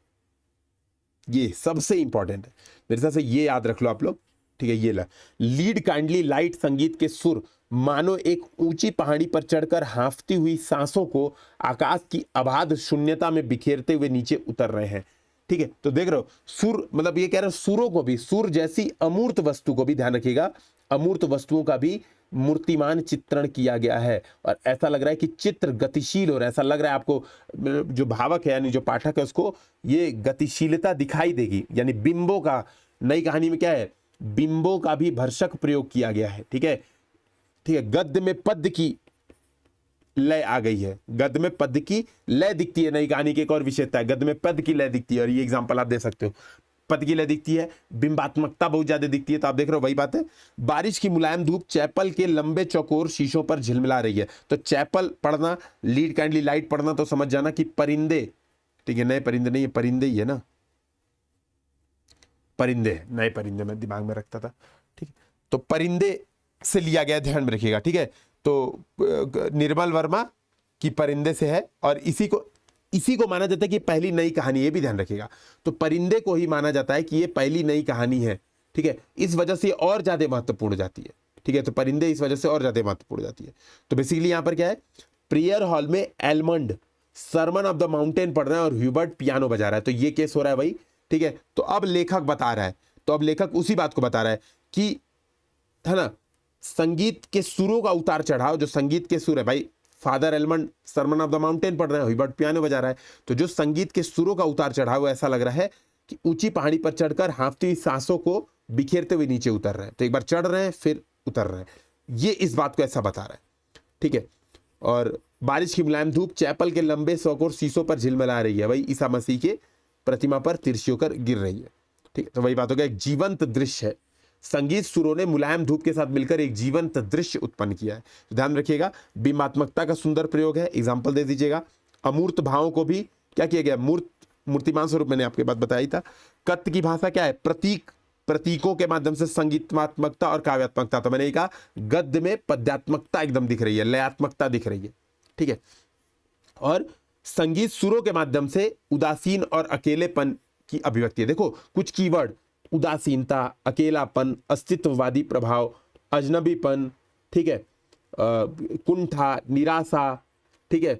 ये सबसे इंपॉर्टेंट है मेरे हिसाब से, ये याद रख लो आप लोग, ठीक है। ये लीड काइंडली लाइट संगीत के सुर मानो एक ऊंची पहाड़ी पर चढ़कर हाँफती हुई सांसों को आकाश की अबाध शून्यता में बिखेरते हुए नीचे उतर रहे हैं, ठीक है। तो देख रहे हो सुर, मतलब ये कह रहे हो सुरों को भी, सुर जैसी अमूर्त वस्तु को भी, ध्यान रखिएगा, अमूर्त वस्तुओं का भी मूर्तिमान चित्रण किया गया है। और ऐसा लग रहा है कि चित्र गतिशील हो रहा है, ऐसा लग रहा है आपको, जो भावक है यानी जो पाठक है उसको ये गतिशीलता दिखाई देगी, यानी बिंबों का, नई कहानी में क्या है, बिंबों का भी भरसक प्रयोग किया गया है, ठीक है, ठीक है। गद्य में पद की लय आ गई है, गद्य में पद की लय दिखती है, नई कहानी की एक और विशेषता है, गद्य में पद की लय दिखती है। और ये एग्जांपल आप दे सकते हो, पद की लय दिखती है, बिंबात्मकता बहुत ज्यादा दिखती है, तो आप देख रहे हो वही बात है। बारिश की मुलायम धूप चैपल के लंबे चौकोर शीशों पर झिलमिला रही है। तो चैपल पढ़ना, लीड काइंडली लाइट पढ़ना, तो समझ जाना कि परिंदे, ठीक है, नए परिंदे नहीं, ये परिंदे ही है ना, परिंदे, नए परिंदे मैं दिमाग में रखता था, ठीक है। तो परिंदे से लिया गया, ध्यान में रखिएगा, ठीक है। तो निर्मल वर्मा की परिंदे से है, और इसी को माना जाता है कि पहली नई कहानी, ये भी ध्यान रखिएगा। तो परिंदे को ही माना जाता है कि ये पहली नई कहानी है, ठीक है, इस वजह से और ज्यादा महत्वपूर्ण जाती है, ठीक है। तो परिंदे इस वजह से और ज्यादा महत्वपूर्ण जाती है। तो बेसिकली यहां पर क्या है, प्रेयर हॉल में Almond sermon of the mountain पढ़ रहा है और ह्यूबर्ट पियानो बजा रहा है, तो ये केस हो रहा है भाई, ठीक है। तो अब लेखक बता रहा है, तो अब लेखक उसी बात को बता रहा है कि, है ना, संगीत के सुरों का उतार चढ़ाव, जो संगीत के सुर है भाई, father Almond sermon of the mountain पढ़ रहे हैं, ह्यूबर्ट पियानो बजा रहा है, तो जो संगीत के सुरों का उतार चढ़ाव ऐसा लग रहा है कि ऊंची पहाड़ी पर चढ़कर हाँफती हुई सांसों को बिखेरते हुए नीचे उतर रहे हैं। तो एक बार चढ़ रहे हैं फिर उतर रहे हैं, ये इस बात को ऐसा बता रहा है, ठीक है। और बारिश की मुलायम धूप चैपल के लंबे चौकोर शीशों पर झिलमिला रही है, भाई ईसा मसीह के प्रतिमा पर तिरछी होकर गिर रही है। ठीक है, तो वही बात हो गया, एक जीवंत दृश्य है। संगीत सुरों ने मुलायम धूप के साथ मिलकर एक जीवंत दृश्य उत्पन्न किया है। तो ध्यान रखिएगा, बिंबात्मकता का सुंदर प्रयोग है, एग्जाम्पल दे दीजिएगा। अमूर्त भावों को भी क्या किया गया, मूर्तिमान स्वरूप, मैंने आपके बात बताई था। कत्त की भाषा क्या है, प्रतीक, प्रतीकों के माध्यम से संगीतात्मकता और काव्यात्मकता। तो मैंने ये कहा गद्य में पद्यात्मकता एकदम दिख रही है, लयात्मकता दिख रही है, ठीक है। और संगीत सुरों के माध्यम से उदासीन और अकेलेपन की अभिव्यक्ति है। देखो कुछ कीवर्ड, उदासीनता, अकेलापन, अस्तित्ववादी प्रभाव, अजनबीपन, ठीक है, कुंठा, निराशा, ठीक है,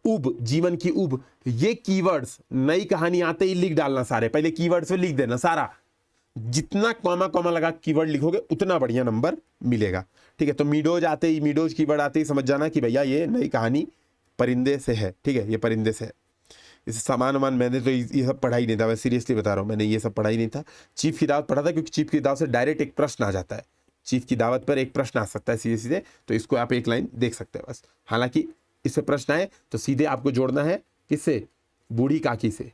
उब, जीवन की उब, ये कीवर्ड्स नई कहानी आते ही लिख डालना सारे, पहले कीवर्ड्स में लिख देना सारा, जितना कॉमा कॉमा लगा कीवर्ड लिखोगे उतना बढ़िया नंबर मिलेगा, ठीक है। तो मीडोज आते ही, मीडोज कीवर्ड आते ही समझ जाना कि भैया ये नई कहानी परिंदे से है, ठीक है, ये परिंदे से है। इसे सामान वामान मैंने तो ये सब पढ़ा ही नहीं था, मैं सीरियसली बता रहा हूँ, मैंने ये सब पढ़ा ही नहीं था। चीफ की दावत पढ़ा था, क्योंकि चीफ की दावत से डायरेक्ट एक प्रश्न आ जाता है, चीफ की दावत पर एक प्रश्न आ सकता है सीधे सीधे, तो इसको आप एक लाइन देख सकते हैं बस। हालांकि इससे प्रश्न आए तो सीधे आपको जोड़ना है किससे, बूढ़ी काकी से,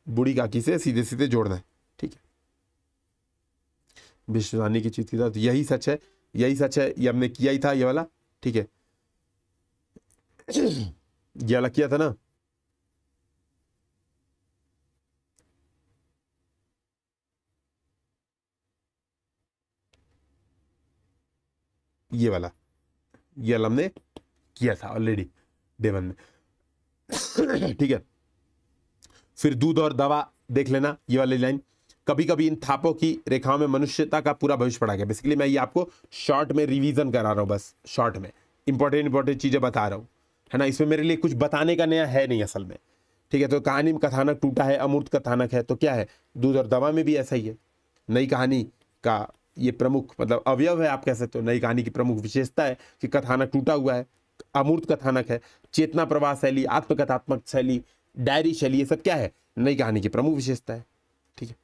बूढ़ी काकी से सीधे सीधे जोड़ना है, ठीक है। विश्ववाणी की चीज था, तो यही सच है, यही सच है, ये हमने किया ही था, ये वाला, ठीक है, ये वाला किया था ना। ये वाला हमने किया था ऑलरेडी डे 1 में, ठीक है। फिर दूध और दवा देख लेना, ये वाली लाइन। कभी कभी इन थापों की रेखाओं में मनुष्यता का पूरा भविष्य पड़ा गया। बेसिकली मैं ये आपको शॉर्ट में रिवीजन करा रहा हूँ, बस शॉर्ट में इंपॉर्टेंट चीजें बता रहा हूँ, है ना। इसमें मेरे लिए कुछ बताने का नया है नहीं असल में, ठीक है। तो कहानी में कथानक टूटा है, अमूर्त कथानक है, तो क्या है, दूध और दवा में भी ऐसा ही है। नई कहानी का ये प्रमुख मतलब अवयव है, आप कह सकते हो, नई कहानी की प्रमुख विशेषता है कि कथानक टूटा हुआ है, अमूर्त कथानक है। चेतना प्रवाह शैली, आत्मकथात्मक शैली, डायरी शैली, ये सब क्या है, नई कहानी की प्रमुख विशेषता है, ठीक है।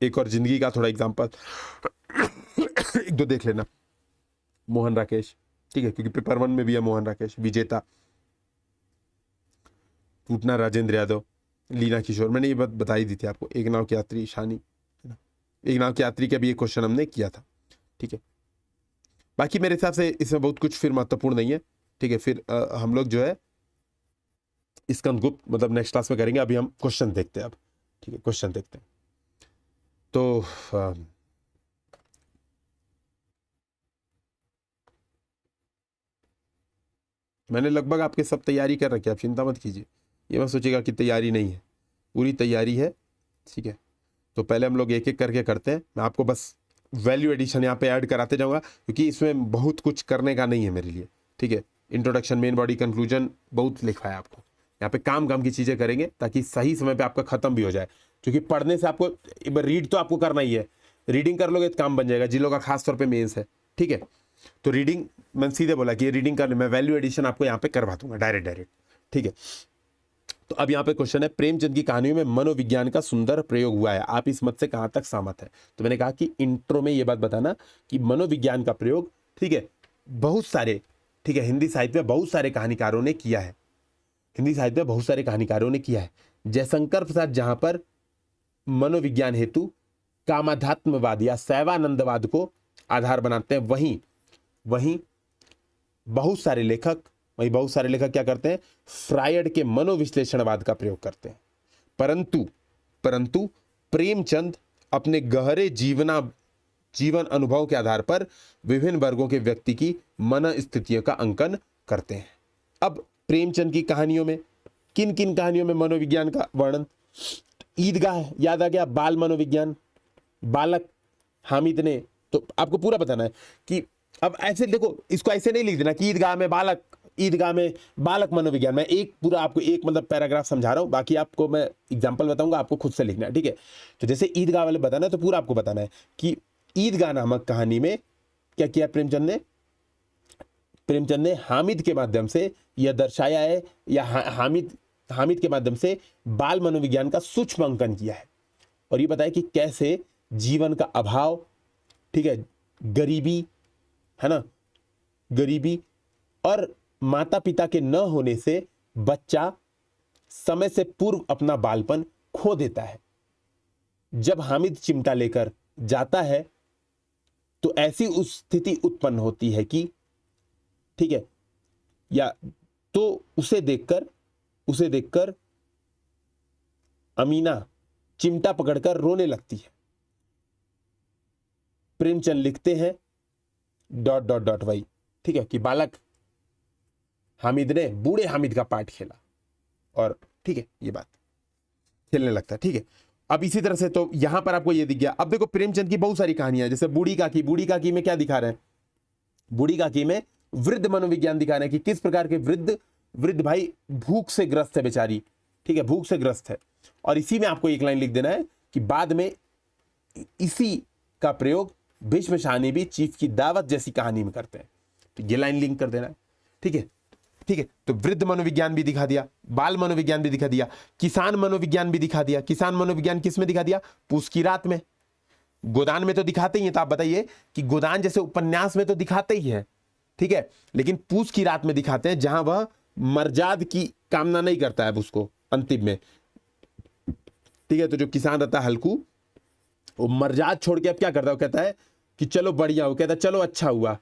एक और जिंदगी का थोड़ा एग्जांपल एक दो देख लेना। मोहन राकेश, ठीक है, क्योंकि पेपर 1 में भी है मोहन राकेश, विजेता। टूटना राजेंद्र यादव, लीना किशोर, मैंने ये बात बताई दी थी आपको। एक नाव की यात्री शानी, एक नाव की यात्री का भी एक क्वेश्चन हमने किया था, ठीक है। बाकी मेरे हिसाब से इसमें बहुत कुछ फिर महत्वपूर्ण नहीं है, ठीक है। फिर हम लोग जो है स्कंदगुप्त मतलब नेक्स्ट क्लास में करेंगे। अभी हम क्वेश्चन देखते हैं अब, ठीक है, क्वेश्चन देखते हैं। तो मैंने लगभग आपके सब तैयारी कर रखी है, आप चिंता मत कीजिए, ये मत सोचिएगा कि तैयारी नहीं है, पूरी तैयारी है, ठीक है। तो पहले हम लोग एक एक करके करते हैं। मैं आपको बस वैल्यू एडिशन यहाँ पे ऐड कराते जाऊँगा, क्योंकि इसमें बहुत कुछ करने का नहीं है मेरे लिए, ठीक है। इंट्रोडक्शन, मेन बॉडी, कंक्लूजन बहुत लिखा है आपको यहाँ पे। काम की चीज़ें करेंगे ताकि सही समय पे आपका खत्म भी हो जाए, क्योंकि पढ़ने से आपको एक बार रीड तो आपको करना ही है, रीडिंग कर लोगे तो काम बन जाएगा, जिन लोगों का खास तौर पे मेंस है, ठीक है। तो रीडिंग मैंने सीधे बोला कि ये रीडिंग कर ले, मैं वैल्यू एडिशन आपको यहाँ पे करवा दूंगा डायरेक्ट, ठीक है। तो अब यहाँ पे क्वेश्चन है, प्रेमचंद की कहानियों में मनोविज्ञान का सुंदर प्रयोग हुआ है, आप इस मत से कहां तक सहमत है। तो मैंने कहा कि इंट्रो में ये बात बताना कि मनोविज्ञान का प्रयोग, ठीक है, बहुत सारे, ठीक है, हिंदी साहित्य में बहुत सारे कहानीकारों ने किया है, हिंदी साहित्य में बहुत सारे कहानीकारों ने किया है। जयशंकर प्रसाद जहां पर मनोविज्ञान हेतु कामाध्यात्मवाद या शैवानंदवाद को आधार बनाते हैं, वहीं बहुत सारे लेखक क्या करते हैं, फ्रायड के मनोविश्लेषणवाद का प्रयोग करते हैं। परंतु प्रेमचंद अपने गहरे जीवन अनुभव के आधार पर विभिन्न वर्गों के व्यक्ति की मन स्थितियों का अंकन करते हैं। अब प्रेमचंद की कहानियों में किन किन कहानियों में मनोविज्ञान का वर्णन, ईदगाह याद आ गया, बाल मनोविज्ञान, बालक हामिद ने, तो आपको पूरा बताना है कि अब ऐसे देखो, इसको ऐसे नहीं लिख देना कि ईदगाह में बालक मनोविज्ञान। मैं एक पूरा आपको एक मतलब पैराग्राफ समझा रहा हूं, बाकी आपको मैं एग्जांपल बताऊंगा, आपको खुद से लिखना है, ठीक है। तो जैसे ईदगाह वाले बताना है तो पूरा आपको बताना है कि ईदगाह नामक कहानी में क्या किया प्रेमचंद ने हामिद के माध्यम से यह दर्शाया है, या हामिद के माध्यम से बाल मनोविज्ञान का सूक्ष्म अंकन किया है, और ये बताया कि कैसे जीवन का अभाव, ठीक है, गरीबी, है ना, गरीबी और माता पिता के न होने से बच्चा समय से पूर्व अपना बालपन खो देता है। जब हामिद चिमटा लेकर जाता है तो ऐसी उस स्थिति उत्पन्न होती है कि, ठीक है, या तो उसे देखकर अमीना चिमटा पकड़कर रोने लगती है। प्रेमचंद लिखते हैं ... वही, ठीक है, कि बालक हामिद ने बूढ़े हामिद का पार्ट खेला और, ठीक है, ये बात खेलने लगता है। ठीक है, अब इसी तरह से तो यहां पर आपको ये दिख गया। अब देखो प्रेमचंद की बहुत सारी कहानियां, जैसे बूढ़ी काकी में क्या दिखा रहे हैं, बूढ़ी काकी में वृद्ध मनोविज्ञान दिखा रहे हैं कि किस प्रकार के वृद्ध भाई भूख से ग्रस्त है बेचारी, ठीक है, भूख से ग्रस्त है। और इसी में आपको एक लाइन लिख देना है कि बाद में इसी का प्रयोग भीष्म शाह ने भी चीफ की दावत जैसी कहानी में करते हैं, तो ये लाइन लिंक कर देना है। ठीक है, ठीक है, तो वृद्ध मनोविज्ञान भी दिखा दिया, बाल मनोविज्ञान भी दिखा दिया, किसान मनोविज्ञान भी दिखा दिया। किसान मनोविज्ञान किस में दिखा दिया? पूस की रात में। गोदान में तो दिखाते ही हैं, तो आप बताइए कि गोदान जैसे उपन्यास में तो दिखाते ही है, ठीक है, लेकिन पूस की रात में दिखाते हैं जहां वह मर्जाद की कामना नहीं करता है उसको अंतिम में। ठीक है, तो जो किसान रहता है हल्कू, वो मर्जाद छोड़ के अब क्या करता है, वो कहता है कि चलो बढ़िया, वो कहता है चलो अच्छा हुआ,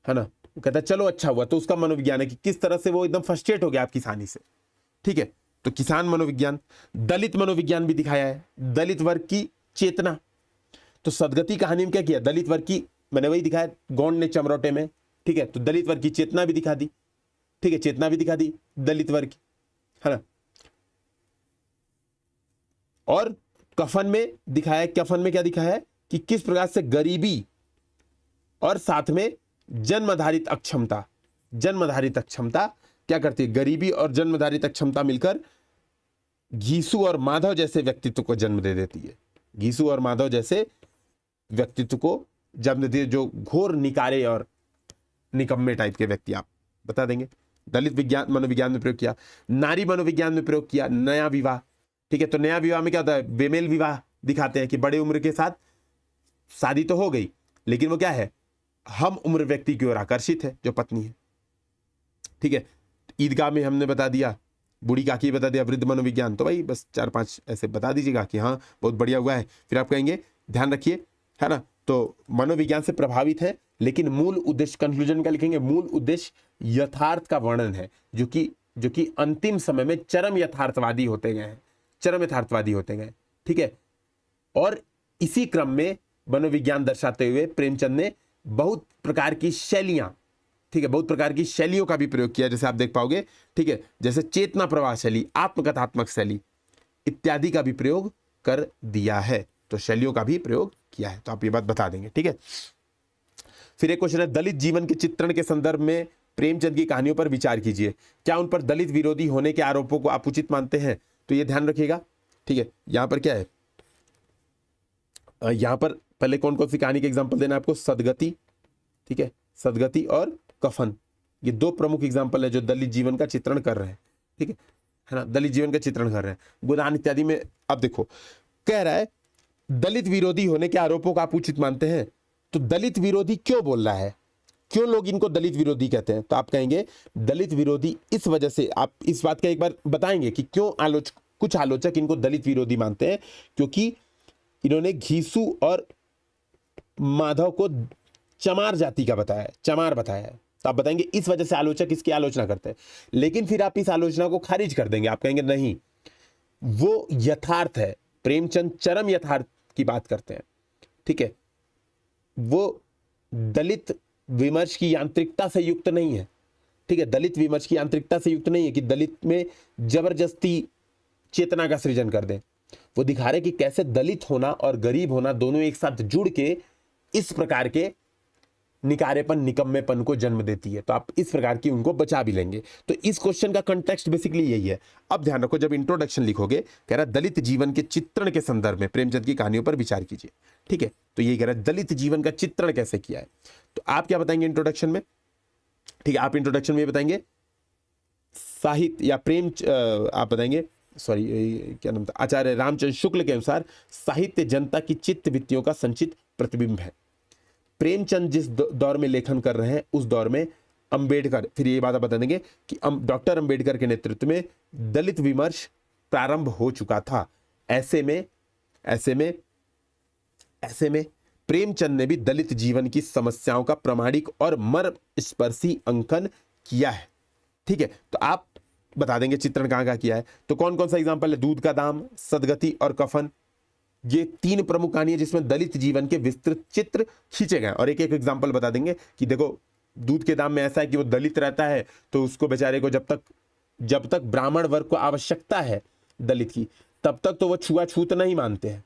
है ना, वो कहता है चलो अच्छा हुआ। तो उसका मनोविज्ञान है कि किस तरह से वो एकदम फ्रस्ट्रेट हो गया आप किसानी से। ठीक है, तो किसान मनोविज्ञान। दलित मनोविज्ञान भी दिखाया है, दलित वर्ग की चेतना। तो सदगति कहानी में क्या किया, दलित वर्ग की, मैंने वही दिखाया गौंड ने चमरोटे में। ठीक है, तो दलित वर्ग की चेतना भी दिखा दी, ठीक है, चेतना भी दिखा दी दलित वर्ग की, है ना। और कफन में दिखाया, कफन में क्या दिखाया है कि किस प्रकार से गरीबी और साथ में जन्मधारित अक्षमता, जन्मधारित अक्षमता क्या करती है, गरीबी और जन्मधारित अक्षमता मिलकर घीसू और माधव जैसे व्यक्तित्व को जन्म दे देती है। घीसू और माधव जैसे व्यक्तित्व को जन्म देती है, जो घोर निकारे और निकम्मे टाइप के व्यक्ति आप बता देंगे। दलित विज्ञान मनोविज्ञान में प्रयोग किया, नारी मनोविज्ञान में प्रयोग किया, नया विवाह। ठीक है, तो नया विवाह में क्या होता है, बेमेल विवाह दिखाते हैं कि बड़े उम्र के साथ शादी तो हो गई, लेकिन वो क्या है, हम उम्र व्यक्ति की ओर आकर्षित है, जो पत्नी है। ठीक है, ईदगाह में हमने बता दिया, बूढ़ी काकी बता दिया, वृद्ध मनोविज्ञान। तो भाई बस 4-5 ऐसे बता दीजिएगा कि हाँ बहुत बढ़िया हुआ है। फिर आप कहेंगे ध्यान रखिए, है ना, तो मनोविज्ञान से प्रभावित है, लेकिन मूल उद्देश्य, कंक्लूजन का लिखेंगे, मूल उद्देश्य यथार्थ का वर्णन है, जो कि अंतिम समय में चरम यथार्थवादी होते गए हैं, चरम यथार्थवादी होते गए। ठीक है, और इसी क्रम में मनोविज्ञान दर्शाते हुए प्रेमचंद ने बहुत प्रकार की शैलियां, ठीक है, बहुत प्रकार की शैलियों का भी प्रयोग किया, जैसे आप देख पाओगे। ठीक है, जैसे चेतना प्रवाह शैली, आत्मकथात्मक शैली इत्यादि का भी प्रयोग कर दिया है, तो शैलियों का भी प्रयोग किया है, तो आप ये बात बता देंगे। ठीक है, फिर एक क्वेश्चन है, दलित जीवन के चित्रण के संदर्भ में प्रेमचंद की कहानियों पर विचार कीजिए, क्या उन पर दलित विरोधी होने के आरोपों को आप उचित मानते हैं? तो ये ध्यान रखिएगा। ठीक है, यहां पर क्या है, यहां पर पहले कौन कौन सी कहानी के एग्जांपल देना है आपको, सदगति, ठीक है, सदगति और कफन, ये दो प्रमुख एग्जांपल है जो दलित जीवन का चित्रण कर रहे हैं। ठीक है ना, दलित जीवन का चित्रण कर रहे हैं। गोदान इत्यादि में अब देखो कह रहा है दलित विरोधी होने के आरोपों का आप उचित मानते हैं, तो दलित विरोधी क्यों बोल रहा है, क्यों लोग इनको दलित विरोधी कहते हैं? तो आप कहेंगे दलित विरोधी इस वजह से, आप इस बात का एक बार बताएंगे कि क्यों कुछ आलोचक इनको दलित विरोधी मानते हैं, क्योंकि इन्होंने घीसू और माधव को चमार जाति का बताया है, चमार बताया है। तो आप बताएंगे इस वजह से आलोचक इसकी आलोचना करते हैं, लेकिन फिर आप इस आलोचना को खारिज कर देंगे, आप कहेंगे नहीं, वो यथार्थ है, प्रेमचंद चरम यथार्थ की बात करते हैं। ठीक है, वो दलित विमर्श की यांत्रिकता से युक्त नहीं है। ठीक है, दलित विमर्श की यांत्रिकता से युक्त नहीं है कि दलित में जबरदस्ती चेतना का सृजन कर दें। वो दिखा रहे कि कैसे दलित होना और गरीब होना दोनों एक साथ जुड़ के इस प्रकार के निकारेपन, निकम्मेपन को जन्म देती है। तो आप इस प्रकार की उनको बचा भी लेंगे। तो इस क्वेश्चन का कंटेक्स्ट बेसिकली यही है। अब ध्यान रखो, जब इंट्रोडक्शन लिखोगे, कह रहा दलित जीवन के चित्रण के संदर्भ में प्रेमचंद की कहानियों पर विचार कीजिए। ठीक है, तो यही कह रहा है दलित जीवन का चित्रण कैसे किया है। तो आप क्या बताएंगे इंट्रोडक्शन में? ठीक है, आप इंट्रोडक्शन में बताएंगे साहित्य या आप बताएंगे, सॉरी क्या नाम था, आचार्य रामचंद्र शुक्ल के अनुसार साहित्य जनता की चित्त वृत्तियों का संचित प्रतिबिंब है। प्रेमचंद जिस दौर में लेखन कर रहे हैं उस दौर में अंबेडकर, फिर ये बात बता देंगे कि डॉक्टर अंबेडकर के नेतृत्व में दलित विमर्श प्रारंभ हो चुका था। ऐसे में प्रेमचंद ने भी दलित जीवन की समस्याओं का प्रामाणिक और मर्मस्पर्शी अंकन किया है। ठीक है, तो आप बता देंगे चित्रण कहाँ कहाँ किया है। तो कौन कौन सा एग्जांपल है? दूध का दाम, सदगति और कफन, ये 3 प्रमुख कहानी है जिसमें दलित जीवन के विस्तृत चित्र खींचे गए। और एक एक एग्जांपल बता देंगे कि देखो दूध के दाम में ऐसा है कि वो दलित रहता है तो उसको बेचारे को जब तक ब्राह्मण वर्ग को आवश्यकता है दलित की, तब तक तो वो छुआछूत नहीं मानते हैं,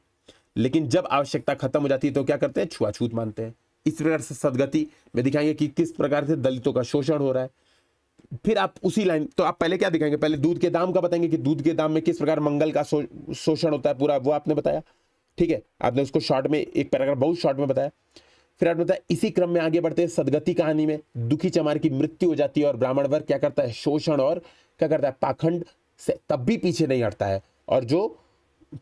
लेकिन जब आवश्यकता खत्म हो जाती है तो क्या करते हैं? छुआछूत मानते हैं। इस प्रकार से सदगति में दिखाएंगे कि किस प्रकार से दलितों का शोषण हो रहा है। फिर आप उसी लाइन, तो आप पहले क्या दिखाएंगे? पहले दूध के दाम का बताएंगे कि दूध के दाम में किस प्रकार मंगल का शोषण होता है, पूरा वो आपने बताया। ठीक है, आपने उसको शॉर्ट में, एक पैराग्राफ बहुत शॉर्ट में बताया। फिर आपने बताया इसी क्रम में आगे बढ़ते हैं सदगति कहानी में दुखी चमार की मृत्यु हो जाती है और ब्राह्मण वर्ग क्या करता है? शोषण और क्या करता है? पाखंड से तब भी पीछे नहीं हटता है। और जो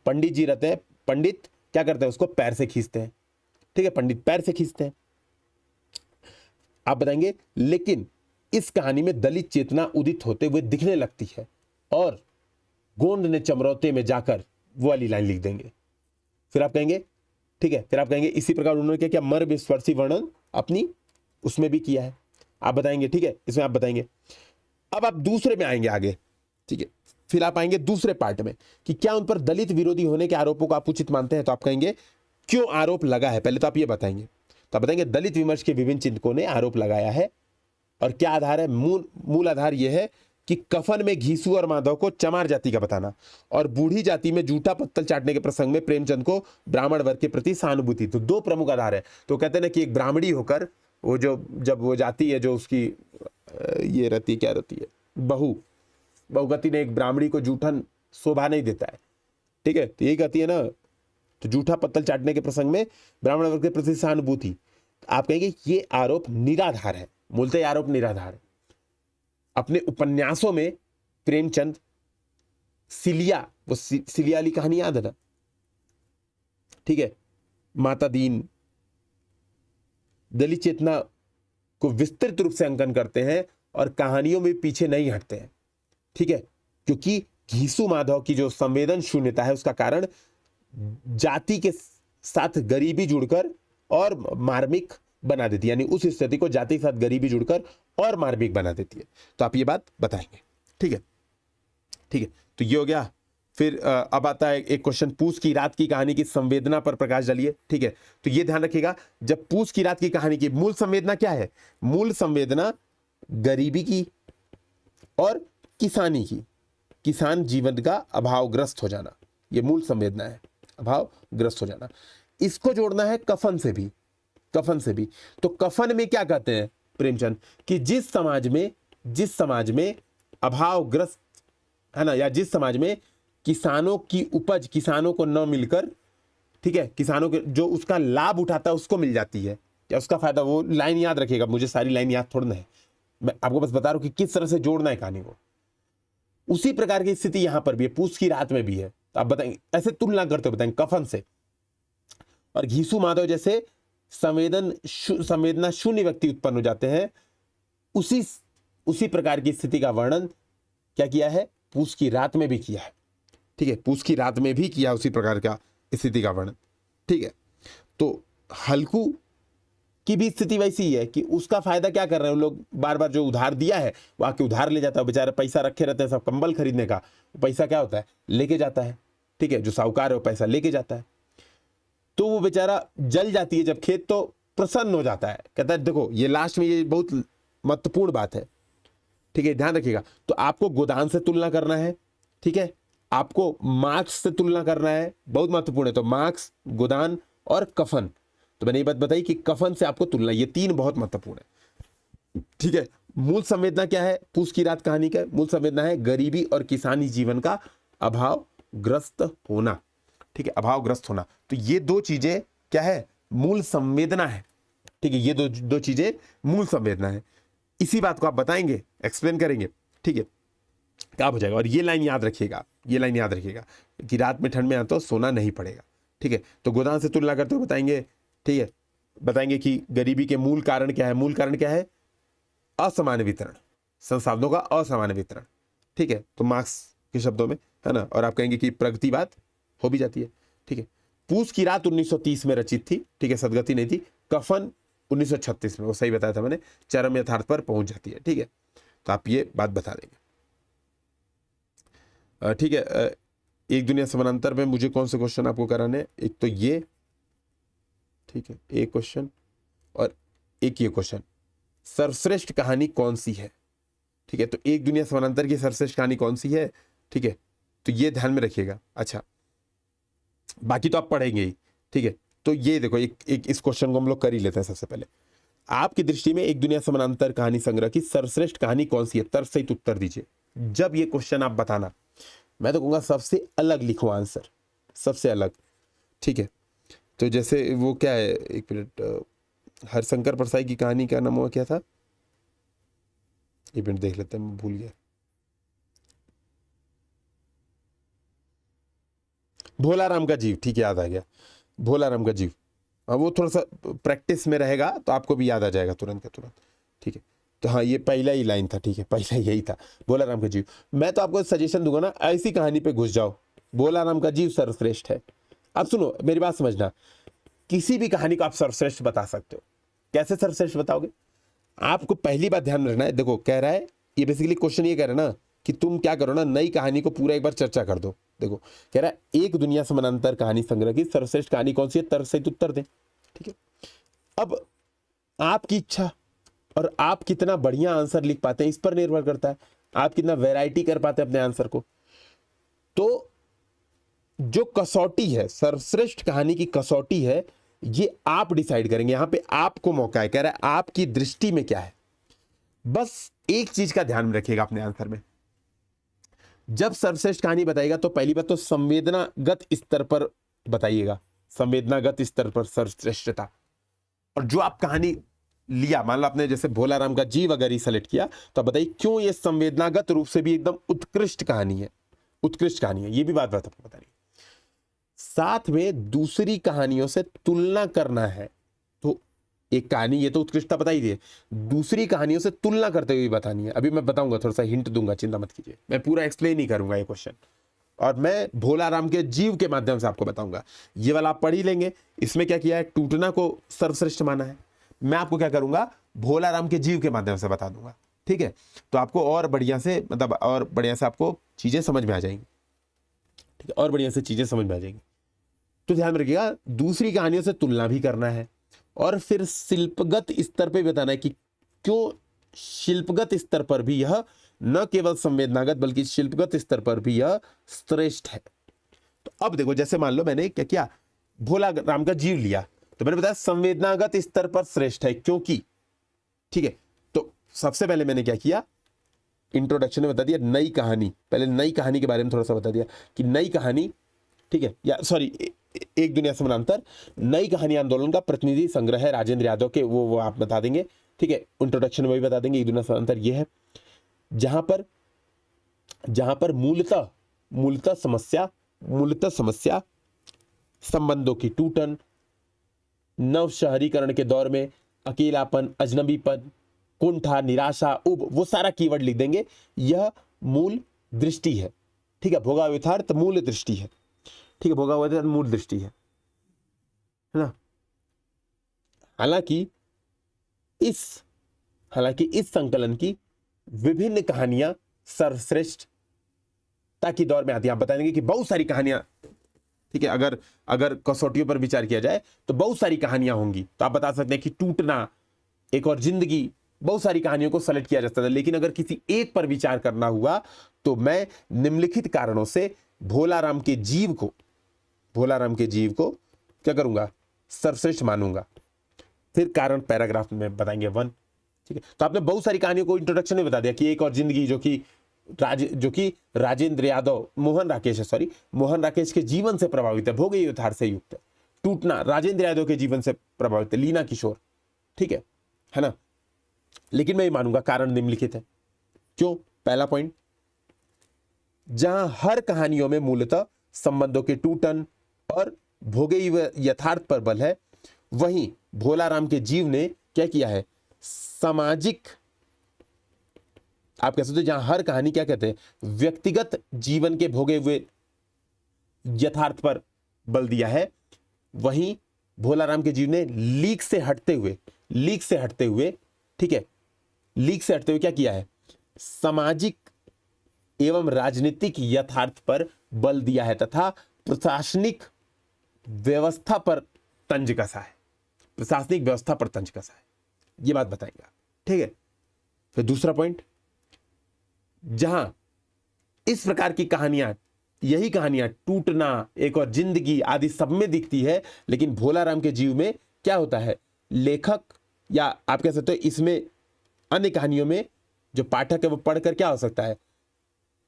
पंडित जी रहते हैं, पंडित क्या करते हैं? उसको पैर से खींचते हैं। ठीक है, पंडित पैर से खींचते हैं। आप बताएंगे लेकिन इस कहानी में दलित चेतना उदित होते हुए दिखने लगती है और गोंड ने चमरौते में जाकर वो वाली लाइन लिख देंगे। फिर आप कहेंगे, ठीक है, फिर आप कहेंगे इसी प्रकार उन्होंने क्या किया? मर्मस्पर्शी वर्णन अपनी उसमें भी किया है। आप बताएंगे, ठीक है, इसमें आप बताएंगे। अब आप दूसरे में आएंगे आगे। ठीक है, फिर आप आएंगे दूसरे पार्ट में कि क्या उन पर दलित विरोधी होने के आरोपों को आप उचित मानते हैं। तो आप कहेंगे क्यों आरोप लगा है, पहले तो आप ये बताएंगे। तो आप बताएंगे दलित विमर्श के विभिन्न चिंतकों ने आरोप लगाया है और क्या आधार है? मूल आधार यह है कि कफन में घीसू और माधव को चमार जाति का बताना और बूढ़ी जाति में जूठा पत्तल चाटने के प्रसंग में प्रेमचंद को ब्राह्मण वर्ग के प्रति सहानुभूति। तो 2 प्रमुख आधार है। तो कहते हैं ना कि एक ब्राह्मणी होकर वो जो जब वो जाती है, जो उसकी ये रहती है, क्या रहती है, बहुगति ने एक ब्राह्मणी को जूठन शोभा नहीं देता है। ठीक है, तो यही कहती है ना, तो जूठा पत्तल चाटने के प्रसंग में ब्राह्मण वर्ग के प्रति सहानुभूति। आप कहेंगे ये आरोप निराधार है। मूलतः आरोप निराधार है। अपने उपन्यासों में प्रेमचंद सिलिया, वो सिलिया वाली कहानी याद है ना? ठीक है, माता दीन, दलित चेतना को विस्तृत रूप से अंकन करते हैं और कहानियों में पीछे नहीं हटते हैं। ठीक है, क्योंकि घीसू माधव की जो संवेदन शून्यता है उसका कारण जाति के साथ गरीबी जुड़कर और मार्मिक बना देती है, यानी उस स्थिति को जाति के साथ गरीबी जुड़कर और मार्मिक बना देती है। तो आप ये बात बताएंगे। ठीक है, ठीक है, तो ये हो गया। फिर अब आता है एक क्वेश्चन, पूस की रात की कहानी की संवेदना पर प्रकाश डालिए। ठीक है, तो ये ध्यान रखिएगा, जब पूस की रात की कहानी की मूल संवेदना क्या है? मूल संवेदना गरीबी की और किसानी की, किसान जीवन का अभावग्रस्त हो जाना, ये मूल संवेदना है, अभावग्रस्त हो जाना। इसको जोड़ना है कफन से भी, कफन से भी। तो कफन में क्या कहते हैं प्रेमचंद कि जिस समाज में अभावग्रस्त है ना, या जिस समाज में किसानों की उपज किसानों को न मिलकर, ठीक है, किसानों के जो उसका लाभ उठाता है उसको मिल जाती है, या उसका फायदा, वो लाइन याद रखिएगा, मुझे सारी लाइन याद थोड़ा ना है, मैं आपको बस बता रहा हूं कि किस तरह से जोड़ना है कहानी को। उसी प्रकार की स्थिति यहां पर भी है, पूस की रात में भी है। तो आप बताएंगे, ऐसे तुलना करते हो बताएंगे कफन से और घीसू माधव जैसे संवेदना शून्य व्यक्ति उत्पन्न हो जाते हैं। उसी प्रकार की स्थिति का वर्णन क्या किया है? पूस की रात में भी किया है। ठीक है, पूस की रात में भी किया उसी प्रकार का स्थिति का वर्णन। ठीक है, तो हल्कू की भी स्थिति वैसी ही है कि उसका फायदा क्या कर रहे हैं लोग, बार बार जो उधार दिया है वो आके उधार ले जाता है, बेचारा पैसा रखे रहते हैं सब कंबल खरीदने का, पैसा क्या होता है? लेके जाता है। ठीक है, जो साहूकार है वो पैसा लेके जाता है, तो वो बेचारा जल जाती है जब खेत, तो प्रसन्न हो जाता है, कहता है देखो ये लास्ट में, ये बहुत महत्वपूर्ण बात है। ठीक है, ध्यान रखिएगा। तो आपको गोदान से तुलना करना है। ठीक है, आपको मार्क्स से तुलना करना है, बहुत महत्वपूर्ण है। तो मार्क्स, गोदान और कफन, तो मैंने ये बात बताई कि कफन से आपको तुलना, ये 3 बहुत महत्वपूर्ण है। ठीक है, मूल संवेदना क्या है पूस की रात कहानी का? मूल संवेदना है गरीबी और किसानी जीवन का अभावग्रस्त होना। ठीक है, अभावग्रस्त होना। तो ये 2 चीजें क्या है? मूल संवेदना है। ठीक है, ये दो चीजें मूल संवेदना है। इसी बात को आप बताएंगे, एक्सप्लेन करेंगे। ठीक है, क्या हो जाएगा? और ये लाइन याद रखिएगा, ये लाइन याद रखिएगा कि रात में ठंड में आता तो सोना नहीं पड़ेगा। ठीक है, तो गोदान से तुलना करते हुए बताएंगे। ठीक है, बताएंगे कि गरीबी के मूल कारण क्या है? मूल कारण क्या है? असमान वितरण, संसाधनों का असमान वितरण। ठीक है, तो मार्क्स के शब्दों में है ना। और आप कहेंगे कि प्रगतिवाद हो भी जाती है, ठीक है। पूस की रात 1930 में रचित थी, ठीक है, सदगति नहीं थी। कफन 1936 में, वो सही बताया था मैंने, चरम यथार्थ पर पहुंच जाती है, ठीक है। तो आप ये बात बता देंगे, ठीक है। एक दुनिया समानांतर में मुझे कौन से क्वेश्चन आपको कराने, एक तो ये, ठीक है, एक क्वेश्चन, और एक ये क्वेश्चन, सर्वश्रेष्ठ कहानी कौन सी है, ठीक है। तो एक दुनिया समानांतर की सर्वश्रेष्ठ कहानी कौन सी है, ठीक है, तो ये ध्यान में रखिएगा। अच्छा, बाकी तो आप पढ़ेंगे ही, ठीक है। तो ये देखो, एक इस क्वेश्चन को हम लोग कर ही लेते हैं। सबसे पहले आपकी दृष्टि में एक दुनिया समानांतर कहानी संग्रह की सर्वश्रेष्ठ कहानी कौन सी है, तर्क सहित उत्तर दीजिए। जब ये क्वेश्चन आप बताना, मैं तो कहूंगा सबसे अलग लिखो आंसर, सबसे अलग, ठीक है। तो जैसे वो क्या है, एक मिनट, हरशंकर परसाई की कहानी का नाम हुआ क्या था, एक मिनट देख लेते हैं, मैं भूल गया। भोला राम का जीव, ठीक है, याद आ गया, भोला राम का जीव। हाँ, वो थोड़ा सा प्रैक्टिस में रहेगा तो आपको भी याद आ जाएगा तुरंत का तुरंत, ठीक है। तो हाँ, ये पहला ही लाइन था, ठीक है, पहला यही था, भोला राम का जीव। मैं तो आपको सजेशन दूंगा ना, ऐसी कहानी पे घुस जाओ, भोला राम का जीव सर्वश्रेष्ठ है। अब सुनो, मेरी बात समझना, किसी भी कहानी को आप सर्वश्रेष्ठ बता सकते हो। कैसे सर्वश्रेष्ठ बताओगे, आपको पहली बात ध्यान में रखना है। देखो, कह रहा है, ये बेसिकली क्वेश्चन ये कह रहा है ना कि तुम क्या करो ना, नई कहानी को पूरा एक बार चर्चा कर दो। देखो, कह रहा है एक दुनिया समानांतर कहानी संग्रह की सर्वश्रेष्ठ कहानी कौन सी है, तर्क सहित उत्तर दें, ठीक है। अब आपकी इच्छा और आप कितना बढ़िया आंसर लिख पाते हैं इस पर निर्भर करता है, आप कितना वैरायटी कर पाते हैं अपने आंसर को। तो जो कसौटी है, सर्वश्रेष्ठ कहानी की कसौटी है, ये आप डिसाइड करेंगे। यहां पे आपको मौका है, कह रहा है आपकी दृष्टि में क्या है। बस एक चीज का ध्यान में रखिएगा अपने आंसर में, जब सर्वश्रेष्ठ कहानी बताइएगा तो पहली बात तो संवेदनागत स्तर पर बताइएगा, संवेदनागत स्तर पर सर्वश्रेष्ठता। और जो आप कहानी लिया, मान लो आपने जैसे भोला राम का जीव अगर ही सेलेक्ट किया, तो आप बताइए क्यों ये संवेदनागत रूप से भी एकदम उत्कृष्ट कहानी है, उत्कृष्ट कहानी है। ये भी बात आपको बताइए। साथ में दूसरी कहानियों से तुलना करना है, तो एक कहानी ये तो उत्कृष्टता बता ही दी है, दूसरी कहानियों से तुलना करते हुए बतानी है। अभी मैं बताऊंगा, थोड़ा सा हिंट दूंगा, चिंता मत कीजिए, मैं पूरा एक्सप्लेन ही करूंगा ये क्वेश्चन, और मैं भोला राम के जीव के माध्यम से आपको बताऊंगा। ये वाला आप पढ़ ही लेंगे, इसमें क्या किया है, टूटना को सर्वश्रेष्ठ माना है। मैं आपको क्या करूंगा, भोला राम के जीव के माध्यम से बता दूंगा, ठीक है। तो आपको और बढ़िया से, मतलब और बढ़िया से आपको चीजें समझ में आ जाएंगी, ठीक है, और बढ़िया से चीजें समझ में आ जाएंगी। तो ध्यान रखिएगा, दूसरी कहानियों से तुलना भी करना है, और फिर शिल्पगत स्तर पे बताना है कि क्यों शिल्पगत स्तर पर भी यह न केवल संवेदनागत बल्कि शिल्पगत स्तर पर भी यह श्रेष्ठ है। तो अब देखो, जैसे मान लो मैंने क्या किया, भोला राम का जीव लिया, तो मैंने बताया संवेदनागत स्तर पर श्रेष्ठ है क्योंकि, ठीक है। तो सबसे पहले मैंने क्या किया, इंट्रोडक्शन में बता दिया नई कहानी, पहले नई कहानी के बारे में थोड़ा सा बता दिया कि नई कहानी, ठीक है, या सॉरी, एक दुनिया समानांतर नई कहानी आंदोलन का प्रतिनिधि संग्रह है राजेंद्र यादव के, वो आप बता देंगे, ठीक है। इंट्रोडक्शन में भी बता देंगे एक दुनिया समानांतर ये है जहां पर मूलतः समस्या संबंधों की टूटन, नव शहरीकरण के दौर में अकेलापन, अजनबीपन, कुंठा, निराशा, उब, वो सारा कीवर्ड लिख देंगे। यह मूल दृष्टि है, ठीक है, भोगायथार्थ मूल दृष्टि है, ठीक है, भोगायथार्थ मूल दृष्टि है ना। हालांकि इस संकलन की विभिन्न कहानियां सर्वश्रेष्ठता की दौर में आती है। आप बता देंगे कि बहुत सारी कहानियां, ठीक है, अगर कसौटियों पर विचार किया जाए तो बहुत सारी कहानियां होंगी। तो आप बता सकते हैं कि टूटना, एक और जिंदगी, बहुत सारी कहानियों को सेलेक्ट किया जा सकता है। लेकिन अगर किसी एक पर विचार करना हुआ तो मैं निम्नलिखित कारणों से भोला राम के जीव को क्या करूंगा, सर्वश्रेष्ठ मानूंगा। फिर कारण पैराग्राफ में बताएंगे 1, ठीक है। तो आपने बहुत सारी कहानियों को इंट्रोडक्शन में बता दिया कि एक और जिंदगी जो कि राजेंद्र यादव, मोहन राकेश के जीवन से प्रभावित है, भोगे यथार्थ से युक्त है। टूटना राजेंद्र यादव के जीवन से प्रभावित है, लीना किशोर, ठीक है ना। लेकिन मैं ये मानूंगा कारण निम्नलिखित है। क्यों? पहला पॉइंट, जहां हर कहानियों में मूलतः संबंधों के टूटन और भोगे यथार्थ पर बल है, वहीं भोला राम के जीव ने क्या किया है, सामाजिक, आप कह सकते हो जहां हर कहानी क्या कहते हैं, व्यक्तिगत जीवन के भोगे हुए यथार्थ पर बल दिया है। वहीं भोलाराम के जीव ने लीक से हटते हुए ठीक है, लीक से हटते हुए क्या किया है, सामाजिक एवं राजनीतिक यथार्थ पर बल दिया है तथा प्रशासनिक व्यवस्था पर तंज कसा है। प्रशासनिक व्यवस्था पर तंज कसा है, ये बात बताएंगे, ठीक है। फिर दूसरा पॉइंट, जहां इस प्रकार की कहानियां, यही कहानियां टूटना, एक और जिंदगी आदि सब में दिखती है, लेकिन भोलाराम के जीव में क्या होता है, लेखक या आप कह सकते हो इसमें अन्य कहानियों में जो पाठक है वो पढ़कर क्या हो सकता है,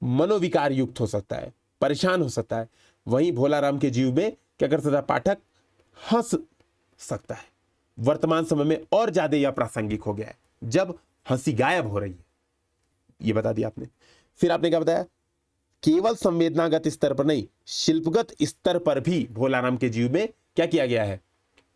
मनोविकार युक्त हो सकता है, परेशान हो सकता है। वहीं भोलाराम के जीव में क्या कर सकता है, पाठक हंस सकता है। वर्तमान समय में और ज्यादा यह प्रासंगिक हो गया है जब हंसी गायब हो रही है, ये बता दिया आपने। फिर आपने क्या बताया, केवल संवेदनागत स्तर पर नहीं, शिल्पगत स्तर पर भी भोलाराम के जीव में क्या किया गया है,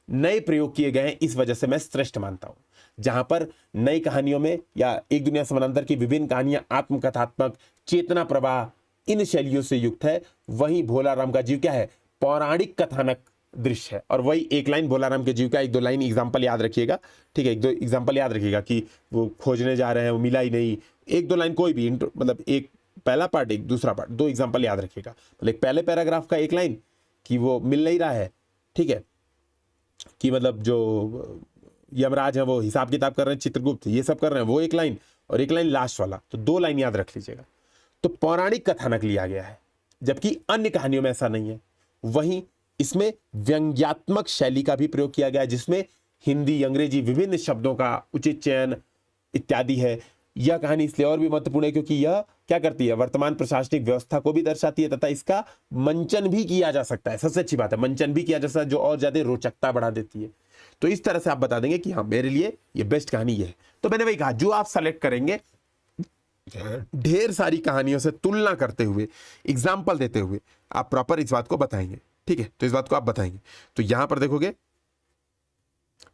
नए प्रयोग किए गए हैं। इस वजह से मैं श्रेष्ठ मानता हूं। जहां पर नई कहानियों में या एक दुनिया समानांतर की विभिन्न कहानियां आत्मकथात्मक, चेतना प्रवाह, इन शैलियों से युक्त है, वहीं भोलाराम का जीव क्या है, पौराणिक कथानक दृश्य है। और वही एक लाइन भोलाराम के जीव का, एक दो लाइन एग्जाम्पल याद रखिएगा, ठीक है, एक दो एग्जाम्पल याद रखिएगा कि वो खोजने जा रहे हैं, वो मिला ही नहीं, एक दो लाइन कोई भी, मतलब एक पहला पार्ट एक दूसरा पार्ट, दो एग्जाम्पल याद रखिएगा। मतलब पहले पैराग्राफ का एक लाइन कि वो मिल नहीं रहा है, ठीक है, कि मतलब जो यमराज है वो हिसाब किताब कर रहे हैं, चित्रगुप्त ये सब कर रहे हैं, वो एक लाइन, और एक लाइन लास्ट वाला, तो दो लाइन याद रख लीजिएगा। तो पौराणिक कथानक लिया गया है, जबकि अन्य कहानियों में ऐसा नहीं है। वहीं इसमें व्यंग्यात्मक शैली का भी प्रयोग किया गया है, जिसमें हिंदी, अंग्रेजी विभिन्न शब्दों का उचित चयन इत्यादि है। यह कहानी इसलिए और भी महत्वपूर्ण है क्योंकि यह क्या करती है, वर्तमान प्रशासनिक व्यवस्था को भी दर्शाती है तथा इसका मंचन भी किया जा सकता है। सबसे अच्छी बात है, मंचन भी किया जा सकता है, जो और ज्यादा रोचकता बढ़ा देती है। तो इस तरह से आप बता देंगे कि हाँ, मेरे लिए ये बेस्ट कहानी ये है। तो मैंने वही कहा, जो आप सेलेक्ट करेंगे ढेर सारी कहानियों से तुलना करते हुए, एग्जाम्पल देते हुए आप प्रॉपर इस बात को बताएंगे, ठीक है। तो इस बात को आप बताएंगे, तो यहां पर देखोगे,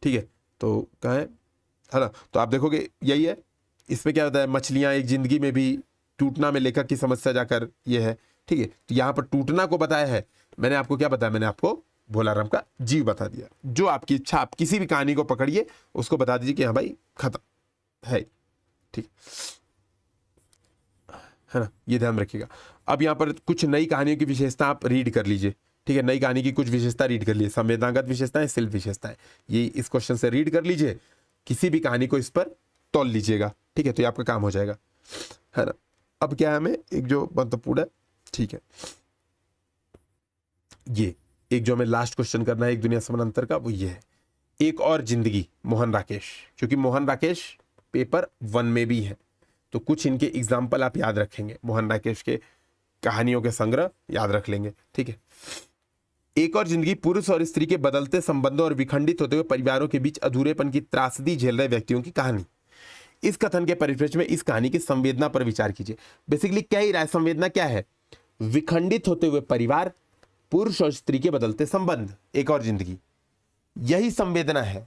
ठीक है, तो कहाँ है ना, तो आप देखोगे यही है। इसमें क्या होता है, मछलियां एक जिंदगी में भी, टूटना में लेखक की समस्या जाकर ये है, ठीक है। तो यहां पर टूटना को बताया है, मैंने आपको क्या बताया, मैंने आपको भोलाराम का जीव बता दिया। जो आपकी इच्छा, आप किसी भी कहानी को पकड़िए, उसको बता दीजिए कि हाँ भाई खत्म है, ठीक है ना, ये ध्यान रखिएगा। अब यहाँ पर कुछ नई कहानियों की विशेषता आप रीड कर लीजिए, ठीक है। नई कहानी की कुछ विशेषता रीड कर लीजिए, संवेदनागत विशेषताएं, शिल्प विशेषताएं, ये इस क्वेश्चन से रीड कर लीजिए। किसी भी कहानी को इस पर तौल लीजिएगा, ठीक है, तो ये आपका काम हो जाएगा, है ना। अब क्या है, हमें एक जो महत्वपूर्ण है, ठीक है, ये एक जो हमें लास्ट क्वेश्चन करना है एक दुनिया समानांतर का, वो ये है, एक और जिंदगी, मोहन राकेश। क्योंकि मोहन राकेश पेपर 1 में भी है, तो कुछ इनके एग्जाम्पल आप याद रखेंगे, मोहन राकेश के कहानियों के संग्रह याद रख लेंगे, ठीक है। एक और जिंदगी, पुरुष और स्त्री के बदलते संबंधों और विखंडित होते हुए परिवारों के बीच अधूरेपन की त्रासदी झेल रहे व्यक्तियों की कहानी। इस कथन के परिप्रेक्ष्य में इस कहानी की संवेदना पर विचार कीजिए। बेसिकली क्या ही रहा है, संवेदना क्या है, विखंडित होते हुए परिवार, पुरुष और स्त्री के बदलते संबंध, एक और जिंदगी, यही संवेदना है।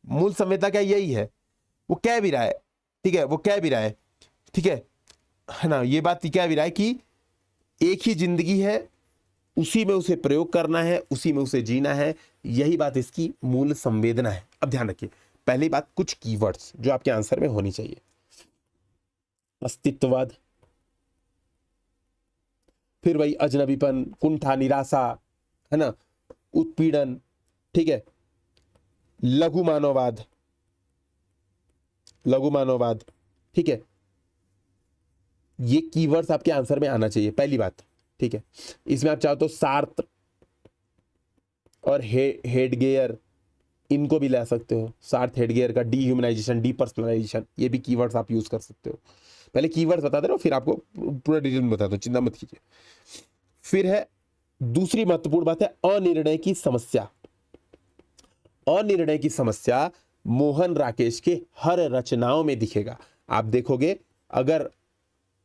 मूल संवेदना क्या यही है, वो कह भी रहा है, ठीक है, वो कह भी रहा है, ठीक है ना, ये बात कह भी रहा है कि एक ही जिंदगी है, उसी में उसे प्रयोग करना है, उसी में उसे जीना है, यही बात इसकी मूल संवेदना है। अब ध्यान रखिए, पहली बात, कुछ कीवर्ड्स जो आपके आंसर में होनी चाहिए, अस्तित्ववाद, फिर वही अजनबीपन, कुंठा, निराशा, है ना, उत्पीड़न, ठीक है, लघु मानववाद, ठीक है, ये कीवर्ड्स आपके आंसर में आना चाहिए, पहली बात, ठीक है। इसमें आप चाहो तो सार्त्र और हेडगेयर, इनको भी ला सकते हो, सार्थ, हेडगेयर का डीह्यूमनाइजेशन, डीपर्सनलाइजेशन, ये भी कीवर्ड्स आप यूज कर सकते हो। पहले कीवर्ड्स बता दे रहा हूं, फिर आपको पूरा डिटेल में बता दो, चिंता मत कीजिए। फिर है दूसरी महत्वपूर्ण बात है, अनिर्णय की समस्या। अनिर्णय की समस्या मोहन राकेश के हर रचनाओं में दिखेगा। आप देखोगे, अगर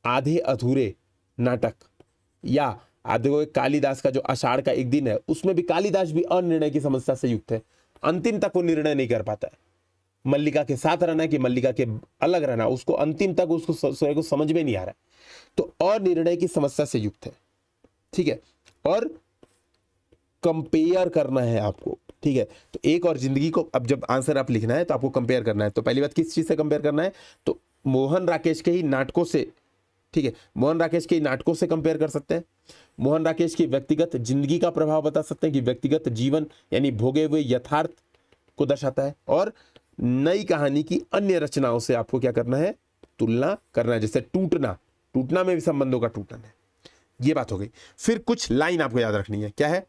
आधे अधूरे नाटक, या आप देखोगे कालिदास का जो आषाढ़ का एक दिन है, उसमें भी कालिदास भी अनिर्णय की समस्या से युक्त है। अंतिम तक वो निर्णय नहीं कर पाता है, मल्लिका के साथ रहना कि मल्लिका के अलग रहना, उसको अंतिम तक उसको स्वयं को समझ में नहीं आ रहा है। तो अनिर्णय की समस्या से युक्त है, ठीक है। और कंपेयर करना है आपको, ठीक है। तो एक और जिंदगी को, अब जब आंसर आप लिखना है तो आपको कंपेयर करना है। तो पहली बात किस चीज से कंपेयर करना है, तो मोहन राकेश के ही नाटकों से, ठीक है, मोहन राकेश के नाटकों से कंपेयर कर सकते हैं। मोहन राकेश की व्यक्तिगत जिंदगी का प्रभाव बता सकते हैं कि व्यक्तिगत जीवन यानी भोगे हुए यथार्थ को दर्शाता है। और नई कहानी की अन्य रचनाओं से आपको क्या करना है, तुलना करना है। जैसे टूटना, टूटना में भी संबंधों का टूटन है, ये बात हो गई। फिर कुछ लाइन आपको याद रखनी है, क्या है,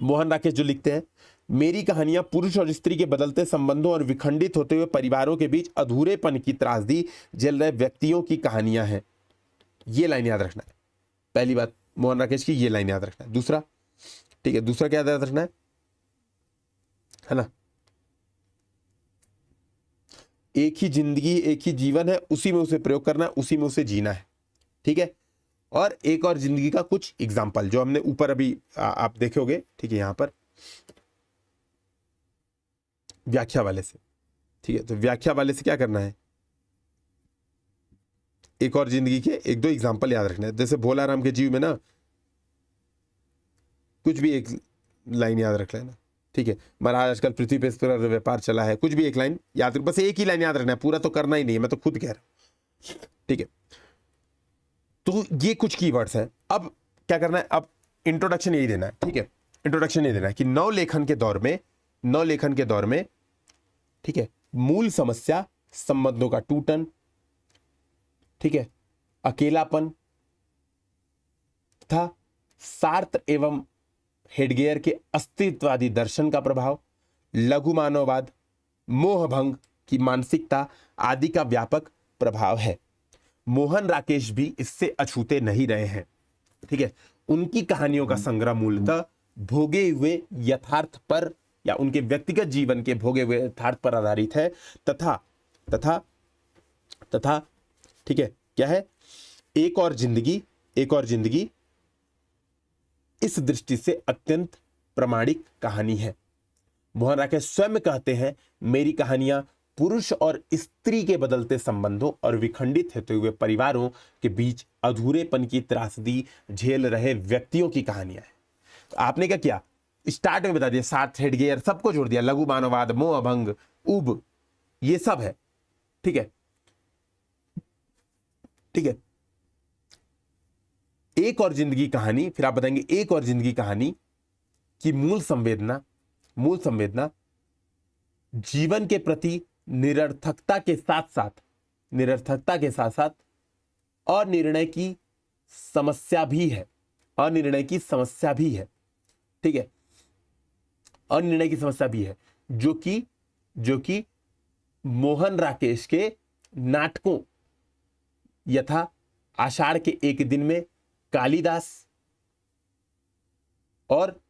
मोहन राकेश जो लिखते हैं, मेरी कहानियां पुरुष और स्त्री के बदलते संबंधों और विखंडित होते हुए परिवारों के बीच अधूरेपन की त्रासदी झेल रहे व्यक्तियों की कहानियां हैं। ये लाइन याद रखना है। पहली बात मोहन राकेश की ये लाइन याद रखना है। दूसरा, ठीक है, दूसरा क्या याद रखना है ना, एक ही जिंदगी एक ही जीवन है, उसी में उसे प्रयोग करना है, उसी में उसे जीना है, ठीक है। और एक और जिंदगी का कुछ एग्जाम्पल जो हमने ऊपर अभी आप देखे होंगे, ठीक है, यहां पर व्याख्या वाले से, ठीक है। तो व्याख्या वाले से क्या करना है, एक और जिंदगी के एक दो एग्जाम्पल याद रखना है। जैसे भोलाराम के जीव में ना कुछ भी एक लाइन याद रख लेना, ठीक है। महाराज आजकल पृथ्वी पे इस पर व्यापार चला है, कुछ भी एक लाइन याद, बस एक ही लाइन याद रखना है, पूरा तो करना ही नहीं है, मैं तो खुद कह रहा हूं, ठीक है। तो ये कुछ कीवर्ड्स हैं। अब क्या करना है, अब इंट्रोडक्शन यही देना है, ठीक है। इंट्रोडक्शन यही देना है कि नवलेखन के दौर में, ठीक है, मूल समस्या संबंधों का टूटन, ठीक है, अकेलापन था, सार्त्र एवं हेडगेयर के अस्तित्ववादी दर्शन का प्रभाव, लघु मानववाद, मोहभंग की मानसिकता आदि का व्यापक प्रभाव है। मोहन राकेश भी इससे अछूते नहीं रहे हैं, ठीक है। उनकी कहानियों का संग्रह मूलतः भोगे हुए यथार्थ पर या उनके व्यक्तिगत जीवन के भोगे हुए यथार्थ पर आधारित है तथा तथा तथा ठीक है, क्या है, एक और जिंदगी इस दृष्टि से अत्यंत प्रामाणिक कहानी है। मोहन राकेश स्वयं कहते हैं, मेरी कहानियां पुरुष और स्त्री के बदलते संबंधों और विखंडित होते हुए परिवारों के बीच अधूरेपन की त्रासदी झेल रहे व्यक्तियों की कहानियां हैं। तो आपने क्या किया, स्टार्ट में बता दिया, सात हेडगेयर सबको जोड़ दिया, लघु मानववाद, मोहभंग, उब, ये सब है, ठीक है, ठीक है। एक और जिंदगी कहानी, फिर आप बताएंगे एक और जिंदगी कहानी की मूल संवेदना जीवन के प्रति निरर्थकता के साथ साथ अनिर्णय की समस्या भी है, ठीक है, अनिर्णय की समस्या भी है, जो कि मोहन राकेश के नाटकों यथा आषाढ़ के एक दिन में, कालिदास और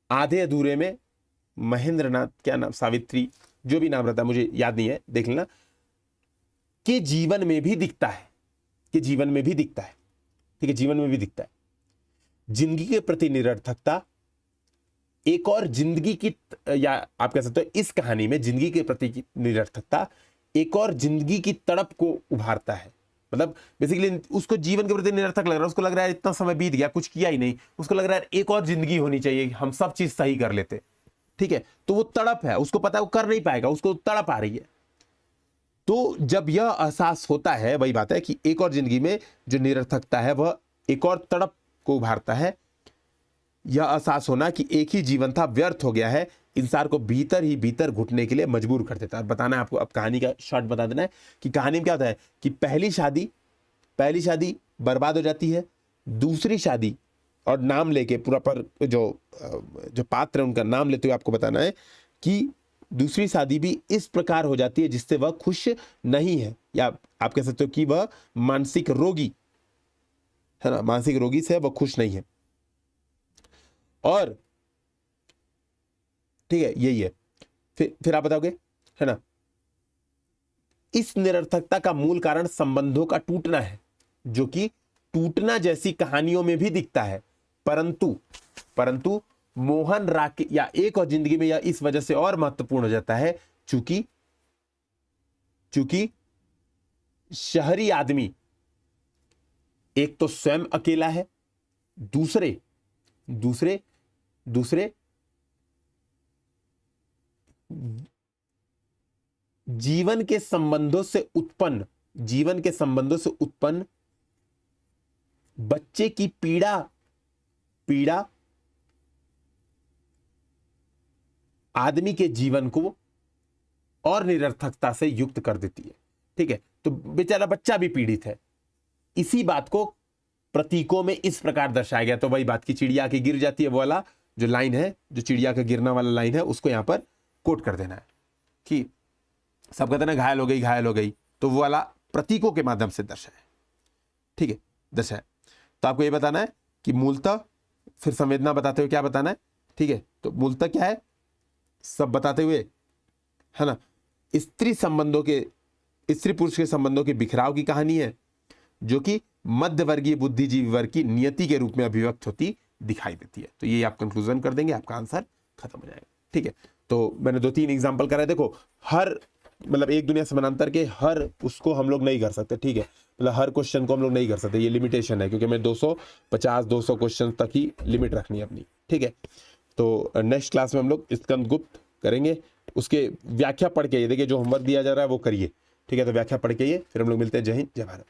आधे अधूरे में महेंद्रनाथ, क्या नाम, सावित्री, जो भी नाम रहता है मुझे याद नहीं है, देख लेना, के जीवन में भी दिखता है, ठीक है, जीवन में भी दिखता है। जिंदगी के प्रति निरर्थकता एक और जिंदगी की, या आप कह सकते हो इस कहानी में जिंदगी के प्रति निरर्थकता एक और जिंदगी की तड़प को उभारता है। मतलब बेसिकली उसको जीवन के प्रति निरर्थक लग रहा है, उसको लग रहा है इतना समय बीत गया, कुछ किया ही नहीं, उसको लग रहा है एक और जिंदगी होनी चाहिए, हम सब चीज सही कर लेते, ठीक है। तो वो तड़प है, उसको पता है वो कर नहीं पाएगा, उसको तड़प आ रही है। तो जब यह एहसास होता है, वही बात है कि एक और जिंदगी में जो निरर्थकता है वह एक और तड़प को उभारता है। यह एहसास होना कि एक ही जीवन था, व्यर्थ हो गया है, इंसान को भीतर ही भीतर घुटने के लिए मजबूर कर देता है। बताना है आपको, अब कहानी का शॉर्ट बता देना है कि कहानी में क्या होता है कि पहली शादी बर्बाद हो जाती है, दूसरी शादी, और नाम लेके पूरा पर जो पात्र है उनका नाम लेते हुए आपको बताना है कि दूसरी शादी भी इस प्रकार हो जाती है जिससे वह खुश नहीं है, या आप कह सकते हो कि वह मानसिक रोगी है ना, मानसिक रोगी से वह खुश नहीं है। और ठीक है, यही है। फिर आप बताओगे, है ना, इस निरर्थकता का मूल कारण संबंधों का टूटना है, जो कि टूटना जैसी कहानियों में भी दिखता है, परंतु मोहन राकेश या एक और जिंदगी में यह इस वजह से और महत्वपूर्ण हो जाता है चूंकि शहरी आदमी एक तो स्वयं अकेला है, दूसरे दूसरे दूसरे जीवन के संबंधों से उत्पन्न बच्चे की पीड़ा आदमी के जीवन को और निरर्थकता से युक्त कर देती है। ठीक है, तो बेचारा बच्चा भी पीड़ित है। इसी बात को प्रतीकों में इस प्रकार दर्शाया गया। तो वही बात की चिड़िया के गिर जाती है, वो वाला जो लाइन है, जो चिड़िया का गिरना वाला लाइन है, उसको यहां पर कोट कर देना है कि सब कहते हैं घायल हो गई, तो वो वाला प्रतीकों के माध्यम से दर्शाए। ठीक है, दर्शाए। तो आपको ये बताना है कि मूलतः, फिर संवेदना बताते हुए क्या बताना है। ठीक है, तो मूलतः क्या है, सब बताते हुए, है ना, स्त्री पुरुष के संबंधों के बिखराव की कहानी है, जो कि मध्यवर्गीय बुद्धिजीवी वर्ग की नियति के रूप में अभिव्यक्त होती दिखाई देती है। तो ये आप कंक्लूजन कर देंगे, आपका आंसर खत्म हो जाएगा। ठीक है, तो मैंने 2-3 एग्जांपल कराए। देखो, हर मतलब एक दुनिया समानांतर के हर उसको हम लोग नहीं कर सकते। ठीक है, मतलब हर क्वेश्चन को हम लोग नहीं कर सकते, ये लिमिटेशन है, क्योंकि मैं 250-200 क्वेश्चन तक ही लिमिट रखनी है अपनी। ठीक है, तो नेक्स्ट क्लास में हम लोग स्कंदगुप्त करेंगे, उसके व्याख्या पढ़ के, ये देखिए जो होमवर्क दिया जा रहा है वो करिए। ठीक है, तो व्याख्या पढ़ के ये फिर हम लोग मिलते हैं। जय हिंद, जय भारत।